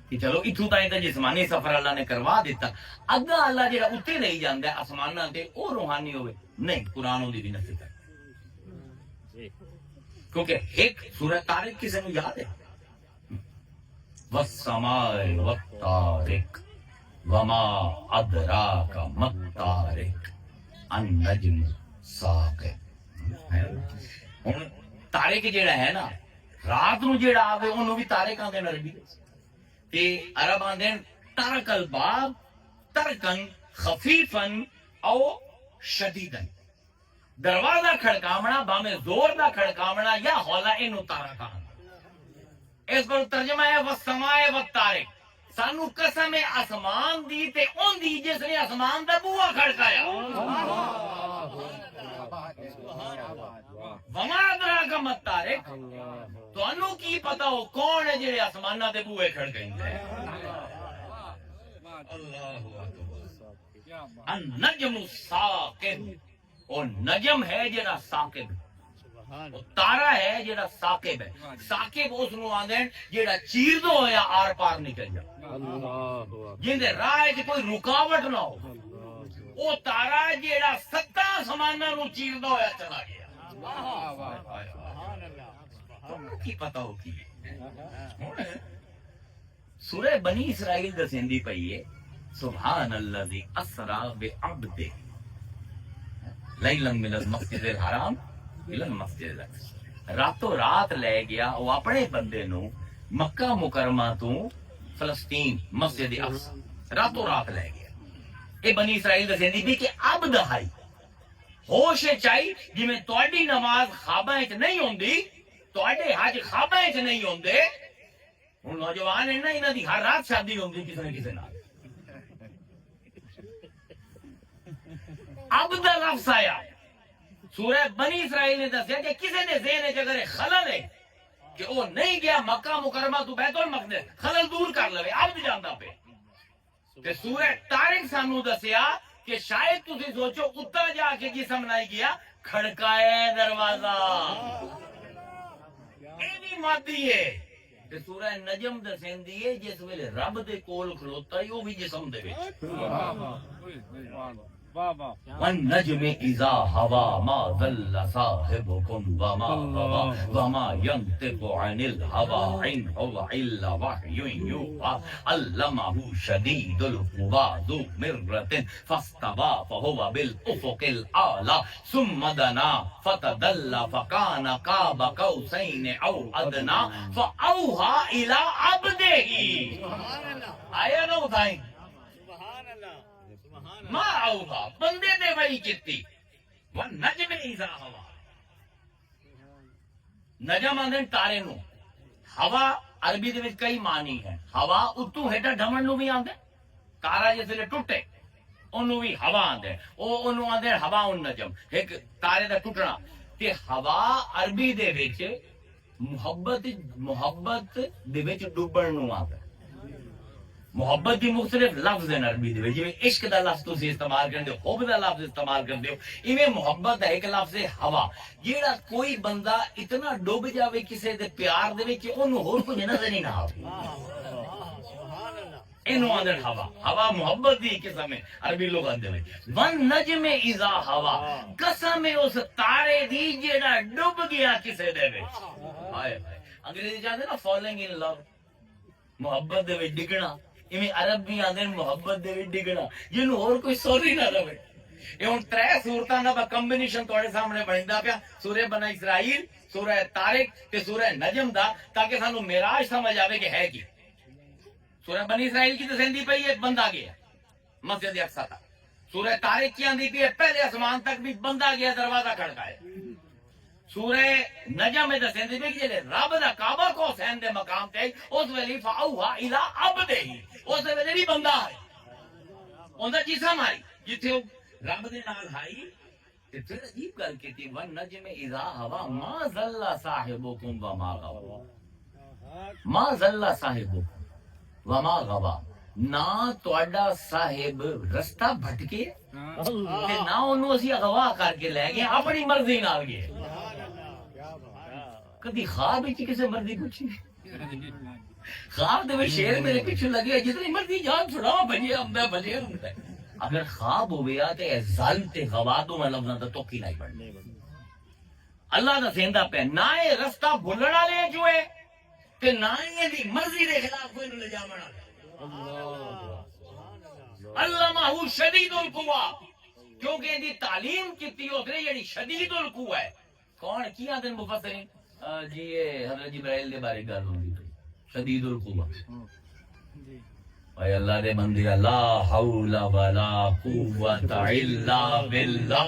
کہ چلو اتھوں تائیں تے جسمانی سفر اللہ نے کروا دیتا، اگا اللہ جیڑا اتے رہی جاندا ہے آسماناں تے او روحانی ہوئے. نہیں، قرآن دی بھی نفی کر. کیونکہ ایک سورہ طارق کسی نے یاد ہے، والسماء والطارق وما ادراک ما الطارق النجم ثاقب. ہن طارق جیڑا ہے نا رات نو جیڑا آوے اونوں بھی طارق آندے نے عربی تے عرب آندے ترک الباب ترکن خفیفن او شدیدن. دروازہ کھڑکاونا باویں زور دا کھڑکاونا یا ہولا اینو تارا کہا. اس کو ترجمہ ہے والسماء والطارق. سانو قسم ہے آسمان دی تے اون دی جس نے آسمان دا بوا کھڑکایا. وما ادراک ما الطارق، تو انو کی پتا ہو کون ہے جڑے آسماناں دے بوئے کھڑکاندے ہیں. اللہ اکبر. النجم ثاقب، اور نجم ہے جڑا ثاقب، تارا ہے جڑا ثاقب ہے. ثاقب اس نو آندے جڑا چیر دو ہویا آر پار نکل جا، جن دے راہ وچ کوئی رکاوٹ نہ ہو. او تارا جڑا ستا آسماناں نو چیر دو ہویا چلا گیا. کی پتہ ہو کی سورہ بنی اسرائیل دسیندی پئی ہے سبحان الذی اسرا بعبدہ لیلا من المسجد الحرام الى المسجد الاقصی. راتوں رات لے گیا وہ اپنے بندے نو مکہ مکرمہ تو فلسطین مسجد اقصی راتوں رات لے گیا. یہ بنی اسرائیل دسیندی بھی کہ عبد ہائی ہوش چاہی جی میں تواڈی نماز خواباں وچ نہیں ہوندی، تواڈے حج خواباں وچ نہیں ہوندے. ہن نوجوان ہیں نا، انہاں دی ہر رات شادی ہوندی کسی نہ کسی نال. عبد لفظ آیا سورہ بنی اسرائیل نے دسیا کہ کسی نے ذہن وچ اگر خلل ہے کہ وہ نہیں گیا مکہ مکرمہ تو بیت المقدس، خلل دور کر لوے عبد جاندا پہ. تے سورہ طارق سانو دسیا کہ شاید تسی سوچو اتر جا کے جسم نہیں گیا، کھڑکائے دروازہ یہ بھی مادی ہے. تے سورہ نجم دسیندی ہے جس ویلے رب دے کول کھلوتا ہے وہ بھی جسم دے وچ. والنجم اذا هوى ما ضل صاحبكم وما غوى وما ينطق عن الهوى ان هو الا وحي يوحى علمه شديد القوى ذو مرة فاستوى فهو بالافق الاعلى ثم دنا فتدلى فكان قاب قوسين او ادنى فاوحى الى عبده. آیا نہ اٹھائیں ما اوہا بندے دے وحی کیتی. والنجم اذا ہوا، نجم آندے تارے نو. ہوا عربی دے وچ کئی معنی ہے. ہوا اتو ہیٹا ڈھمن نو بھی آندے، تارا جس ویلے ٹوٹے اونوں بھی ہوا آندے، او اونوں آندے ہوا النجم، ایک تارے دا ٹوٹنا. تے ہوا عربی دے وچ محبت دے وچ ڈوبن نو آندا. محبت دی مختلف لفظ ہیں عربی دے وچ، جویں عشق دا لفظ تسی استعمال کردے ہو، حب دا لفظ استعمال کردے ہو، ایویں محبت دا ایک لفظ ہے ہوا. جیڑا کوئی بندہ اتنا ڈوب جاوے کسے دے پیار دے وچ اونوں ہور کچھ نظر ہی نہ آوے، اینو آندے ہوا. ہوا محبت دی قسم ہے عربی لغت دے وچ. والنجم اذا ہوا، قسم ہے اس تارے دی جیڑا ڈوب گیا کسے دے وچ. ہائے ہائے، انگریزی چاہندے نا فالنگ ان لو، محبت دے وچ ڈگنا. ایویں عرب بھی آندے محبت دے وچ ڈگنا، جنوں اور کوئی سوری نہ رہے. یہ ہوں 3 سورتاں دا کمبینیشن تواڈے سامنے بندا پیا، سورہ بنی اسرائیل، سورہ طارق تے سورہ نجم دا، تاکہ سانو معراج سمجھ آوے کہ ہے کی۔ سورہ بنی اسرائیل کی تسندی پئی ہے، بندہ گیا مسجد اقصی تک۔ سورہ طارق کی آندی پئی ہے پہلے آسمان تک بھی بندہ گیا، دروازہ کھڑکایا۔ سورہ نجم میں دسندی پئی کہ جے رب دا کعبہ کو حسین دے مقام تے اس ویلی فاوھا الی عبدہ، اس ویلے بھی بندہ ہے اوندا چیسا ماری جتھے رب دے نال ہائی تے پھر عجیب گل کیتی ون نجم اذا ہوا ما ضل صاحبکم وما غوا، ما ضل صاحبکم وما غوا، نہ تہاڈا صاحب رستہ بھٹکے تے نہ اونوں اسی اغوا کر کے لے گئے اپنی مرضی نال گئے۔ کدی خواب وچ کسے مرضی پوچھی خواب دے شیر میرے پیچھے لگے جتنی مرضی جان چھڑاؤ بھجے آمدا بھجے آمدا۔ اگر خواب ہویا تے ظل تے غوا تو میں لفظاں تے توکی نہیں پڑھنی۔ اللہ دا سیندا پہ نہ اے رستہ بھولن والے جو ہے تے نہ ہی دی مرضی دے خلاف کوئی نوں لے جاون والا۔ علمہ شدید القوا، کیونکہ ان دی تعلیم کیتی اس نے جڑی شدید القوا ہے۔ کون کیا دن مفسرین جی یہ حضرت جبرائیل دے بارے گل ہوندی پئی شدید القوا۔ اے اللہ دے بندے لا حول ولا قوت الا باللہ،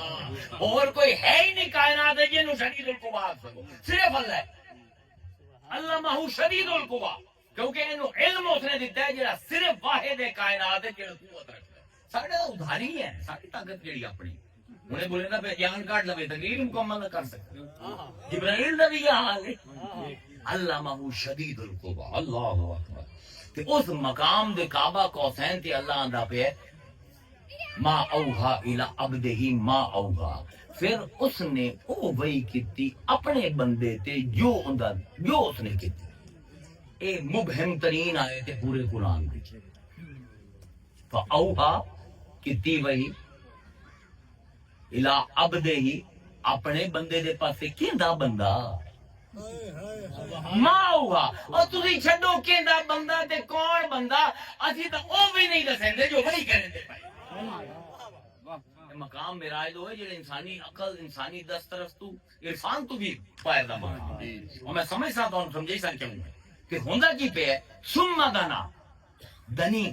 اور کوئی ہے ہی نہیں کائنات جنوں شدید القوا آکھ سکو، صرف اللہ ہے۔ علمہ شدید القوا، کیونکہ انہوں علم اس نے دیتا ہے جڑا صرف واحد کائنات ہے جڑا قوت رکھتا ہے۔ ساڈے ادھاری ہے، ساری طاقت جڑی اپنی انہیں بولے نا جان کاٹ لوے تقریر مکمل نہ کر سکتے۔ جبرائیل دا بھی یہ حال ہے، علمہ شدید القوا، اللہ اکبر۔ تے اس مقام دے کعبہ قوسین تے اللہ آندا پہ ما اوہا الی عبدہ ما اوہا، پھر اس نے او وحی کیتی اپنے بندے تے جو اس نے کیتی۔ اے مبہم ترین آئے تھے پورے قرآن میں۔ فاوہا کیتی وحی الی عبدہ، اپنے بندے دے پاسے کیندا بندہ ماں ہوگا، اور تسی چھڈو کیندا بندہ تے کون بندہ، اسی تو او بھی نہیں دسندے جو وہی کرن دے پائے۔ مقام معراج ہوئے جڑے انسانی عقل انسانی دسترس تو عرفان تو بھی پائے دا مان، اور میں سمجھ سکتا ہوں سمجھے سا کیوں کہ ہوندا کی پہ ہے ثم دنا دنی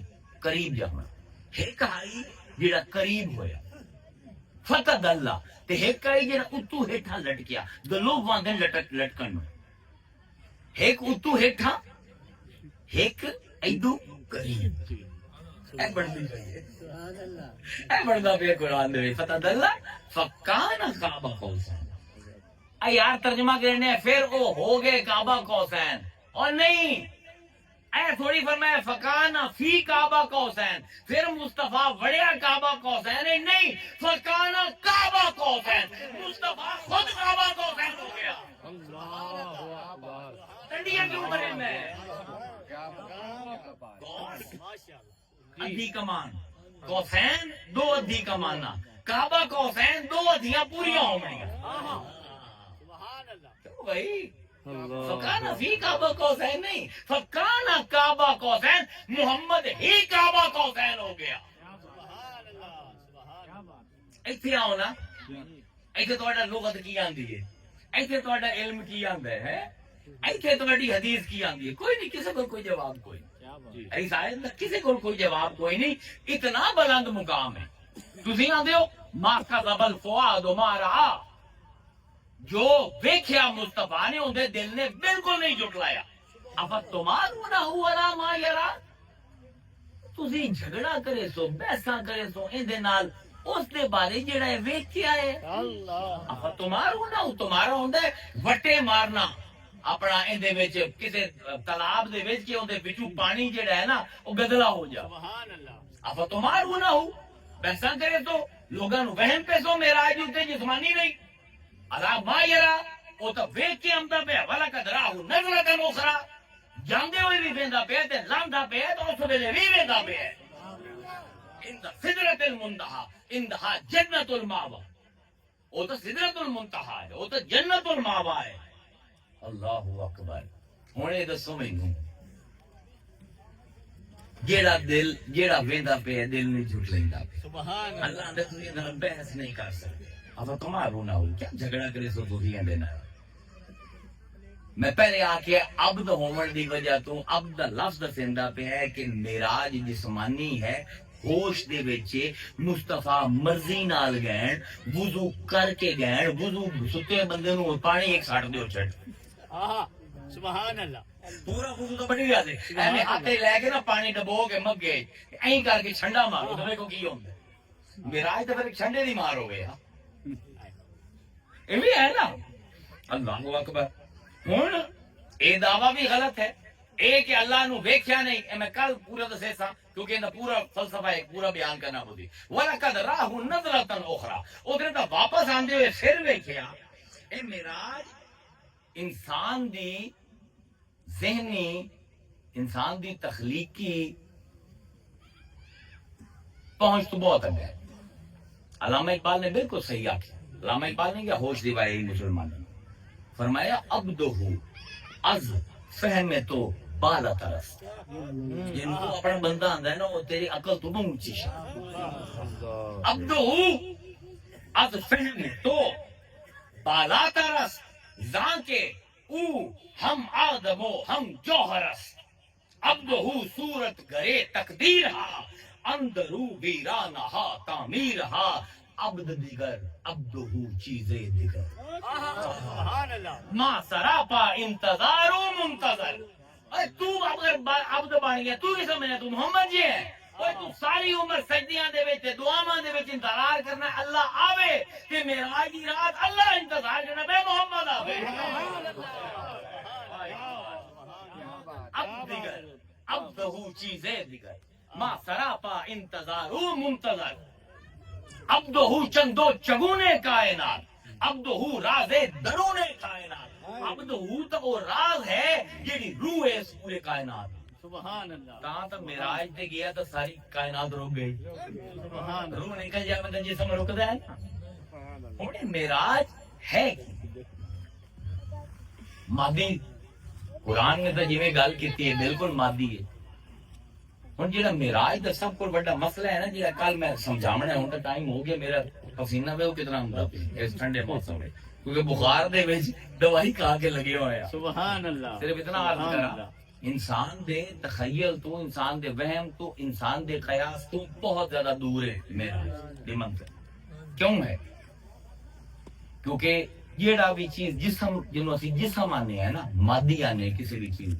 قریب جانا، ایک آئی جڑا قریب ہویا فتد اللہ تے ایک آئی جڑا اتو ہیٹھا لٹکیا، دو لوگ واندے لٹکن، ایک اتو ہیٹھا ایک ایدو قریب۔ اے بڑھنی چاہیے، اے بڑھنا پہ قرآن دے فتد اللہ فکان کعبہ قوسین۔ اے یار ترجمہ کرنے پھر او ہو گئے کعبہ قوسین، اور نہیں اے تھوڑی فرمایا فکان فی کعبہ قوسین، پھر مصطفیٰ وڑیا کعبہ قوسین، نہیں فکان کعبہ قوسین، مصطفیٰ خود کعبہ قوسین ہو گیا۔ ٹنڈیاں کیوں بنے میں ادھی کمان قوسین دو ادھی کمانا، کعبہ قوسین دو ادھیاں پوریاں ہو گئیں۔ کیوں بھائی فکانہ فی کعبہ قوسین نہیں، فکانہ کعبہ قوسین، محمد ہی کعبہ قوسین ہو گیا۔ ایتھے آؤ نا، ایتھے تہاڈا لغت کی آندی ہے، ایتھے تہاڈا علم کی آندا ہے، ایتھے تہاڈی حدیث کی آندی ہے، کوئی نہیں، کسی کو کوئی جواب کوئی نہیں، ایسا کسی کو کوئی جواب کوئی نہیں، اتنا بلند مقام ہے۔ تسی آندے ہو ما کذب الفؤاد ما رأى، جو ویکھیا مصطفیٰ نے اندے دل نے بالکل نہیں جھٹلایا۔ افتمارونہ علی ما یرا، تسی جھگڑا کرے سو بحثاں کرے سو اندے نال اس دے بارے جڑا ہے ویکھیا ہے۔ افتمارونہ تمہارا ہوندا ہے وٹے مارنا اپنا اندے وچ کسے تالاب دے وچ کہ اندے وچوں پانی جڑا ہے نا وہ گدلا ہو جا۔ افتمارونہ بحثاں کرے تو لوگاں نوں وہم پہ سو معراج تے جسمانی نہیں، اللہ ما یرا وہ تو ویکھ کے آمدا پیا، ولقد راہ نظرۃ اخری، جاندے ہوئے بھی ویندا پیا تے لاندا پیا تے اس ویلے بھی ویندا پیا۔ عند سدرۃ المنتہی، عندہا جنت المأوی، وہ تو سدرۃ المنتہی ہے، وہ تو جنت المأوی ہے۔ اللہ اکبر۔ ہن یہ دسو مینوں جیڑا ویندا پہ دل نہیں جھٹ لیندا پہ سبحان اللہ دے تسی نال بحث نہیں کر سکتے اب تمہارو نہ ہو کیا جھگڑا کرے سو دوریاں دینا میں پہلے آ کے عبد ہومن دی وجہ تو عبد دا لفظ دسیندا پہ ہے کہ معراج جسمانی ہے ہوش دے وچ مصطفیٰ مرضی نال گئن وضو کر کے گئن وضو ستے بندے نو پانی ایک ساڑ دیو چھٹ آہا سبحان اللہ پورا وضو تو بڑی گل ہے ایویں ہاتھ لے کے نا پانی ڈبو کے مگے این کر کے چھنڈا مارو تے کو کی ہوندا معراج تے پھر چھنڈے دی مار ہو گیا ایویں ہے نا اللہ اکبر ہن اے دعویٰ بھی غلط ہے اے کہ اللہ نو ویکھیا نہیں اے میں کل پورا دسے سا کیونکہ انہاں پورا فلسفہ ایک پورا بیان کرنا پوندی وَلَقَدْ رَآهُ نَظْرَةً أُخْرَى اوتھے تا واپس آندے ہوئے پھر ویکھیا اے معراج انسان دی ذہنی انسان دی تخلیقی پہنچ تو بہت ہے علامہ اقبال نے بالکل صحیح آخیا علامہ اقبال نے کیا ہوش دیوائے مسلمانوں فرمایا عبدہ از فہم تو بالا ترس جن کو اپنا بندہ آندا ہے نا وہ تیری عقل تو بہت اونچی ہے عبدہ از فہم تو بالا ترس زان کے او ہم آدم و ہم جوہرس عبدہ صورت گرے تقدیر ہا اندرو ویرانہ تعمیر ہا عبد دیگر عبدہ چیزیں دیگر سبحان اللہ ما سراپا انتظار و منتظر اے تو اگر عبد بن گیا تو نہیں سمجھنا تو محمد جی ہے اوے تو ساری عمر سجدیاں دے وچ دعاواں دے وچ انتظار کرنا اللہ آوے تے معراج دی رات اللہ انتظار کرنا بے محمد آوے عبد دیگر عبدہ چیزیں دیگر ما سراپا انتظار و منتظر عبدہ چندو چگونے کائنات عبدہ راز درون کائنات عبدہ تو وہ راز ہے جیڑی روح ہے اس پورے کائنات سبحان اللہ کہاں تک معراج تے گیا تو ساری کائنات رک گئی سبحان اللہ روح نکل جائے بندہ جسم رکدا ہے ہن معراج ہے مادی قرآن نے تو جویں گل کیتی ہے بالکل مادی ہے ہن جڑا معراج دا سب کو بڑا مسئلہ ہے نا جڑا کل میں سمجھاونا ہے ہن تو ٹائم ہو گیا میرا پسینہ وے کتنا ہوندا پیا اس ٹھنڈے موسم میں کیونکہ بخار دے وچ دوائی کھا کے لگے ہوئے ہیں سبحان اللہ صرف اتنا عرض کرا انسان دے تخیل تو انسان دے وہم تو انسان دے قیاس تو بہت زیادہ دور ہے معراج دی منزل کیوں ہے کیونکہ جیڑا بھی چیز جسم جنوں اسی جسم آنے ہیں نا مادی آنے کسی بھی چیز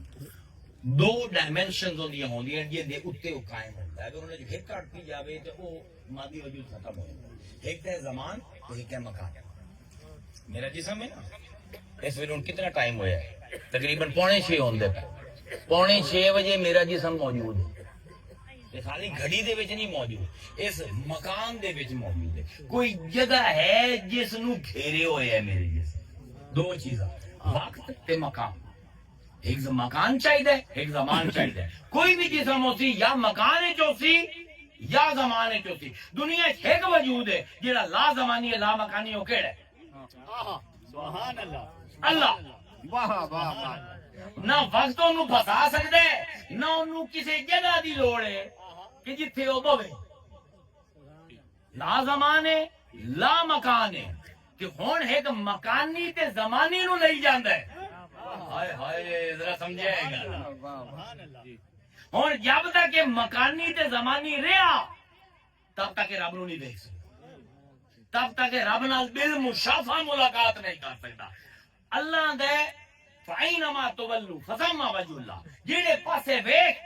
دو ڈائمینشنز ہوندیاں ہیں یہ اتے وہ قائم ہوتا ہے اگر انہیں جو ایک کاٹ دی جاوے تو وہ مادی وجود ختم ہو جائے ایک ہے زمان تو ایک ہے مکان میرا جسم ہے نا اس وجہ کتنا ٹائم ہوا ہے تقریباً 5:45 ہوندے پہ 5:45 بجے میرا جسم موجود ہے یہ خالی گھڑی دے وچ نہیں موجود اس مکان دے وچ موجود ہے کوئی جگہ ہے جس نو گھیرے ہوئے ہے میرے جسم دو چیزاں وقت تے مکان ایک مکان چاہیے ایک زمان چاہیے کوئی بھی جسم ہوسی یا مکان چوسی یا زمان چوسی دنیا ایک وجود ہے جہاں لا زمانی ہے لا مکانی وہ کیڑا ہے سبحان اللہ اللہ واہ واہ واہ نہ وقت انہوں پھسا سکتا ہے نہ انہوں کسی جگہ دی لوڑ ہے کہ جتھے وہ بوے لا زمان ہے لا مکان ہے کہ ہون ایک مکانی تے زمانی نو لئی جاندا ہے ہائے ہائے ذرا سمجھے گا ہن جب تک کہ مکانی تے زمانی رہا تب تک کہ رب نو نہیں دیکھ سکتا تب تک کہ رب نال بالمشافہ ملاقات نہیں کر سکتا اللہ دے فَأَيْنَمَا تُوَلُّوا فَثَمَّ وَجْهُ اللَّهِ جیڑے پاسے ویکھ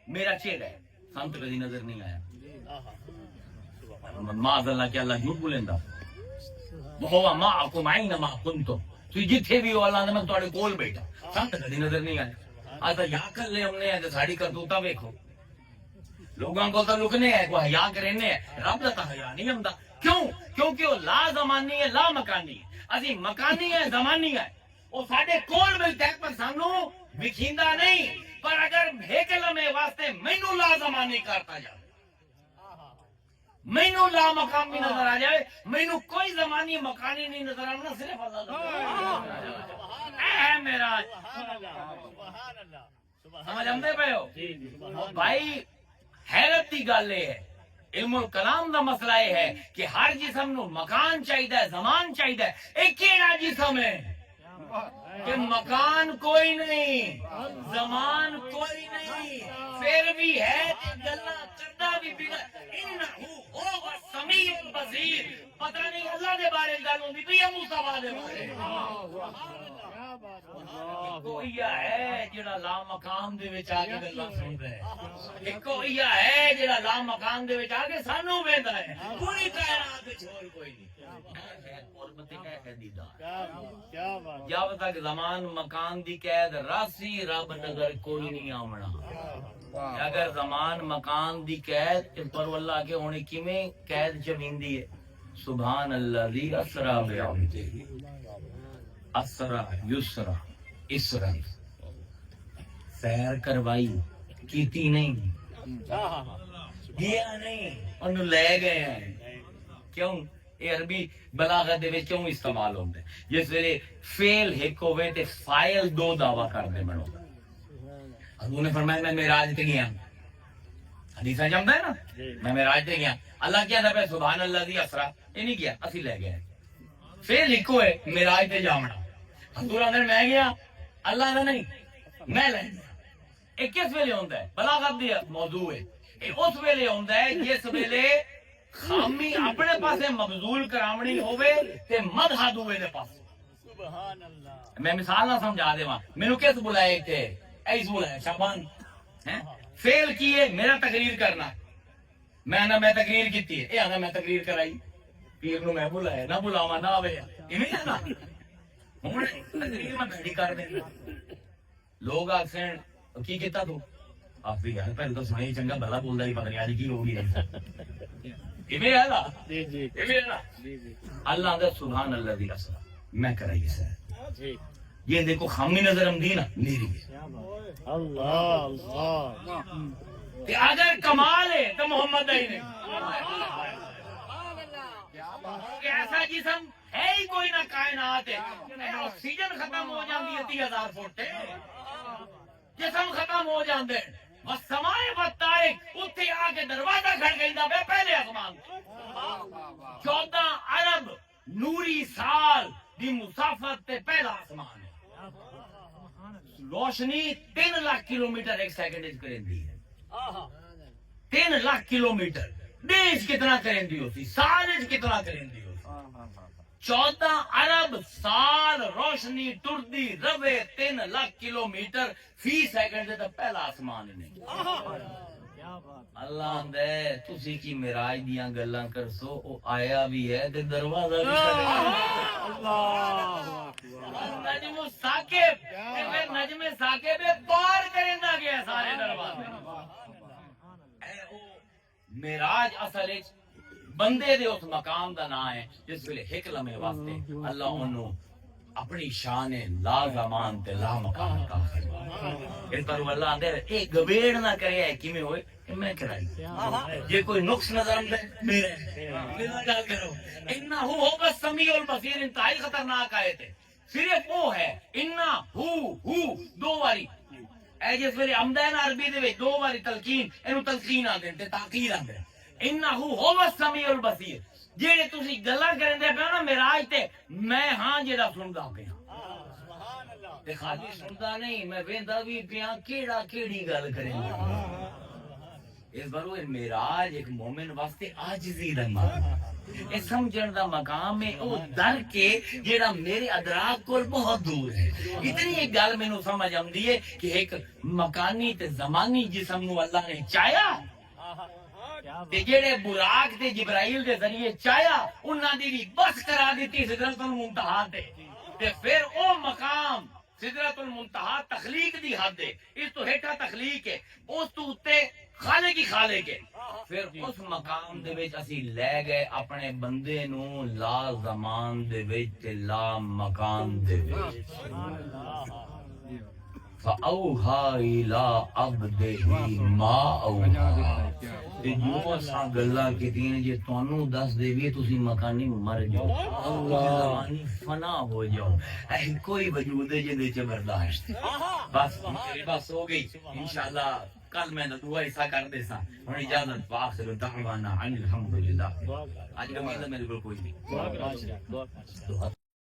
میرا چہرہ ہے سنت کدی نظر نہیں آیا معاذ اللہ کہ اللہ جھوٹ بولیندا وَهُوَ مَعَكُمْ أَيْنَمَا كُنتُمْ تو جتھے بھی ہو اللہ نے میں تھوڑے کول بیٹھا سنت کدی نظر نہیں آیا آج تو یا کر لے ہم نے ہے ساڑی کرتوتا ویکھو لوگاں کو تو لکنے ہے کوئی حیا کرنے ہے رب دا حیا نہیں ہوندا کیوں کیونکہ وہ لا زمانی ہے لا مکانی ہے اسی مکانی ہے زمانی ہے وہ ساڈے کول بیٹھا ہے پر سانو وکھیندا نہیں پر اگر ایک لمحے واسطے مینوں لا زمانی کرتا جائے مینوں لا مقام بھی نظر آ جائے مینوں کوئی زمانی مکانی نہیں نظر آنا صرف اللہ اے میرا سمجھ آندے پے ہو جی جی بھائی حیرت دی گل یہ ہے علم الکلام دا مسئلہ یہ ہے کہ ہر جسم نو مکان چاہیے زمان چاہیے ایک کیڑا جسم ہے کہ مکان کوئی نہیں زمان کوئی نہیں پھر بھی ہے تے گلاں کردا بھی بنا انہو هو السمیع البصیر پتہ نہیں اللہ دے بارے گل ہوندی پئی ہے مصطفی دے بارے کوئی ہے جڑا لا مقام دے وچ آ کے گلاں سن رہا ہے ایک کوئی ہے جڑا لا مقام دے وچ آ کے سانو ویندا ہے پوری کائنات وچ اور کوئی نہیں قربت ہے دیدار کیا بات جب تک زمان مکان دی قید راسی رب نظر کوئی نہیں آمنا اگر زمان مکان دی قید پر واللہ کے ہونے کیویں قید چویندی ہے سبحان الذی اسرا بعبدہ اسرا یسرا اسرا سیر کروائی کیتی نہیں گیا نہیں انہوں لے گئے ہیں کیوں یہ عربی بلاغت دے وچ کیوں استعمال ہوندا ہے جس ویلے فعل ایک ہوے تے فاعل دو دعویٰ کردے بنو حضور نے فرمایا میں معراج تے گیا حدیثاں جاندا ہے نا میں معراج تے گیا اللہ کیا تھا سبحان الذی اسرا یہ نہیں کیا اسی لے گئے فعل ایک ہوے معراج تے جاونا حضور اندر میں گیا اللہ نے نہیں میں لے گیا یہ کس ویلے ہوندا ہے بلاغت دی موضوع ہے یہ اس ویلے ہوندا ہے جس ویلے خامی اپنے پاسے مبذول کراونی ہوے تے مدح دوے دے پاس سبحان اللہ میں مثال نہ سمجھا دیواں مینوں کس بلائے تے ایس بلائے شعبان ہیں فیل کیے میرا تقریر کرنا میں نہ میں تقریر کیتی ہے اے نہ میں تقریر کرائی پیر نو میں بلایا نہ بلاواں نہ آوے ایویں ہے نا ہن تقریر میں بھڑی کر دے لوگ آکھن کی کیتا تو آپ بھی یار پہلے تو سنائی چنگا بھلا بولدا ہی پتہ نہیں اج کی ہو گئی ایویں ہے نا جی جی ایویں ہے نا جی جی اللہ دے سبحان الذی اسرا میں کرائی ہے جی یہ دیکھو خامی نظر آمدی نا میری ہے اللہ اللہ کہ اگر کمال ہے تو محمد ہی نہیں کہ ایسا جسم ہے ہی کوئی نہ کائنات ہے آکسیجن ختم ہو جاتی ہے 30,000 فٹ جسم ختم ہو جاندے بس سمائے بطارق اتھے آ کے دروازہ کھڑ گئی دا بے پہلے آسمان 14 ارب نوری سال دی مسافت تے پہلا آسمان ہے روشنی 3 لاکھ کلومیٹر ایک سیکنڈ اچ کرندی ہے 3 لاکھ کلومیٹر دیش کتنا کرندی ہوتی سال اچ کتنا کرندی ہوتی 14 ارب سال روشنی ٹردی روے 3 لاکھ کلومیٹر فی سیکنڈ تے پہلا آسمان نہیں اللہ دے تسی کی معراج دیاں گلاں کرسو او آیا بھی ہے تے دروازہ بھی نجم ثاقب تے پھر نجم ثاقب پار کریندا گیا سارے دروازے اے او معراج اصل وچ بندے دے اس مقام دا نام ہے جس ویلے ایک لمحے واسطے اللہ انہوں اپنی شان لا زمان تے لا مقام عطا فرمائے اس پر اللہ اندر ایک گبیڑ نہ کرے ہے کیویں ہوئے کہ میں کرائی یہ کوئی نقص نظر آمدے میرا گل کرو انہو ہوگا السمیع البصیر انتہائی خطرناک آئے تھے صرف وہ ہے انہو دو باری اے جس ویلے آمدہ ہے نا عربی دے وچ دو باری تلقین اینو تلقین آندے تے تاکید آندے انہو ہوگا السمیع البصیر جیڑے تسی گلاں کرندے پے نا معراج تے میں ہاں جیڑا سندا پیا تے خالی سندا نہیں میں ویندا بھی پیا کیڑا کیڑی گل کرے اس بار وہ معراج ایک مومن واسطے عاجزی دا مقام ہے سمجھن دا مقام ہے او در کے جیڑا میرے ادراک کول بہت دور ہے اتنی ایک گل مینوں سمجھ آندی ہے کہ ایک مکانی تے زمانی جسم نو اللہ نے چاہیا تے جیڑے براق تے جبرائیل دے ذریعے چاہیا انہاں دی بھی بس کرا دیتی سدرۃ المنتہا تے پھر او مقام سدرۃ المنتہا تخلیق دی حد ہے اس تو ہیٹا تخلیق ہے اس تو اتے خالق کی خالق ہے پھر اس مقام دے وچ اسی لے گئے اپنے بندے نو لا زمان دے وچ تے لا مکان دے وچ فَأَوْحَى إِلَىٰ عَبْدِهِ مَا أَوْحَىٰ تے جو اساں گلاں کیتیاں جے تانوں دس دیویے تسی مکانی مر جاؤ زمانی فنا ہو جاؤ اے کوئی وجود ہے جے چ برداشت بس میرے بس ہو گئی انشاءاللہ کل میں دعا ایسا کر دے سا ہن اجازت واخر دعوانا الحمدللہ اج کا مطلب میرے کو کوئی نہیں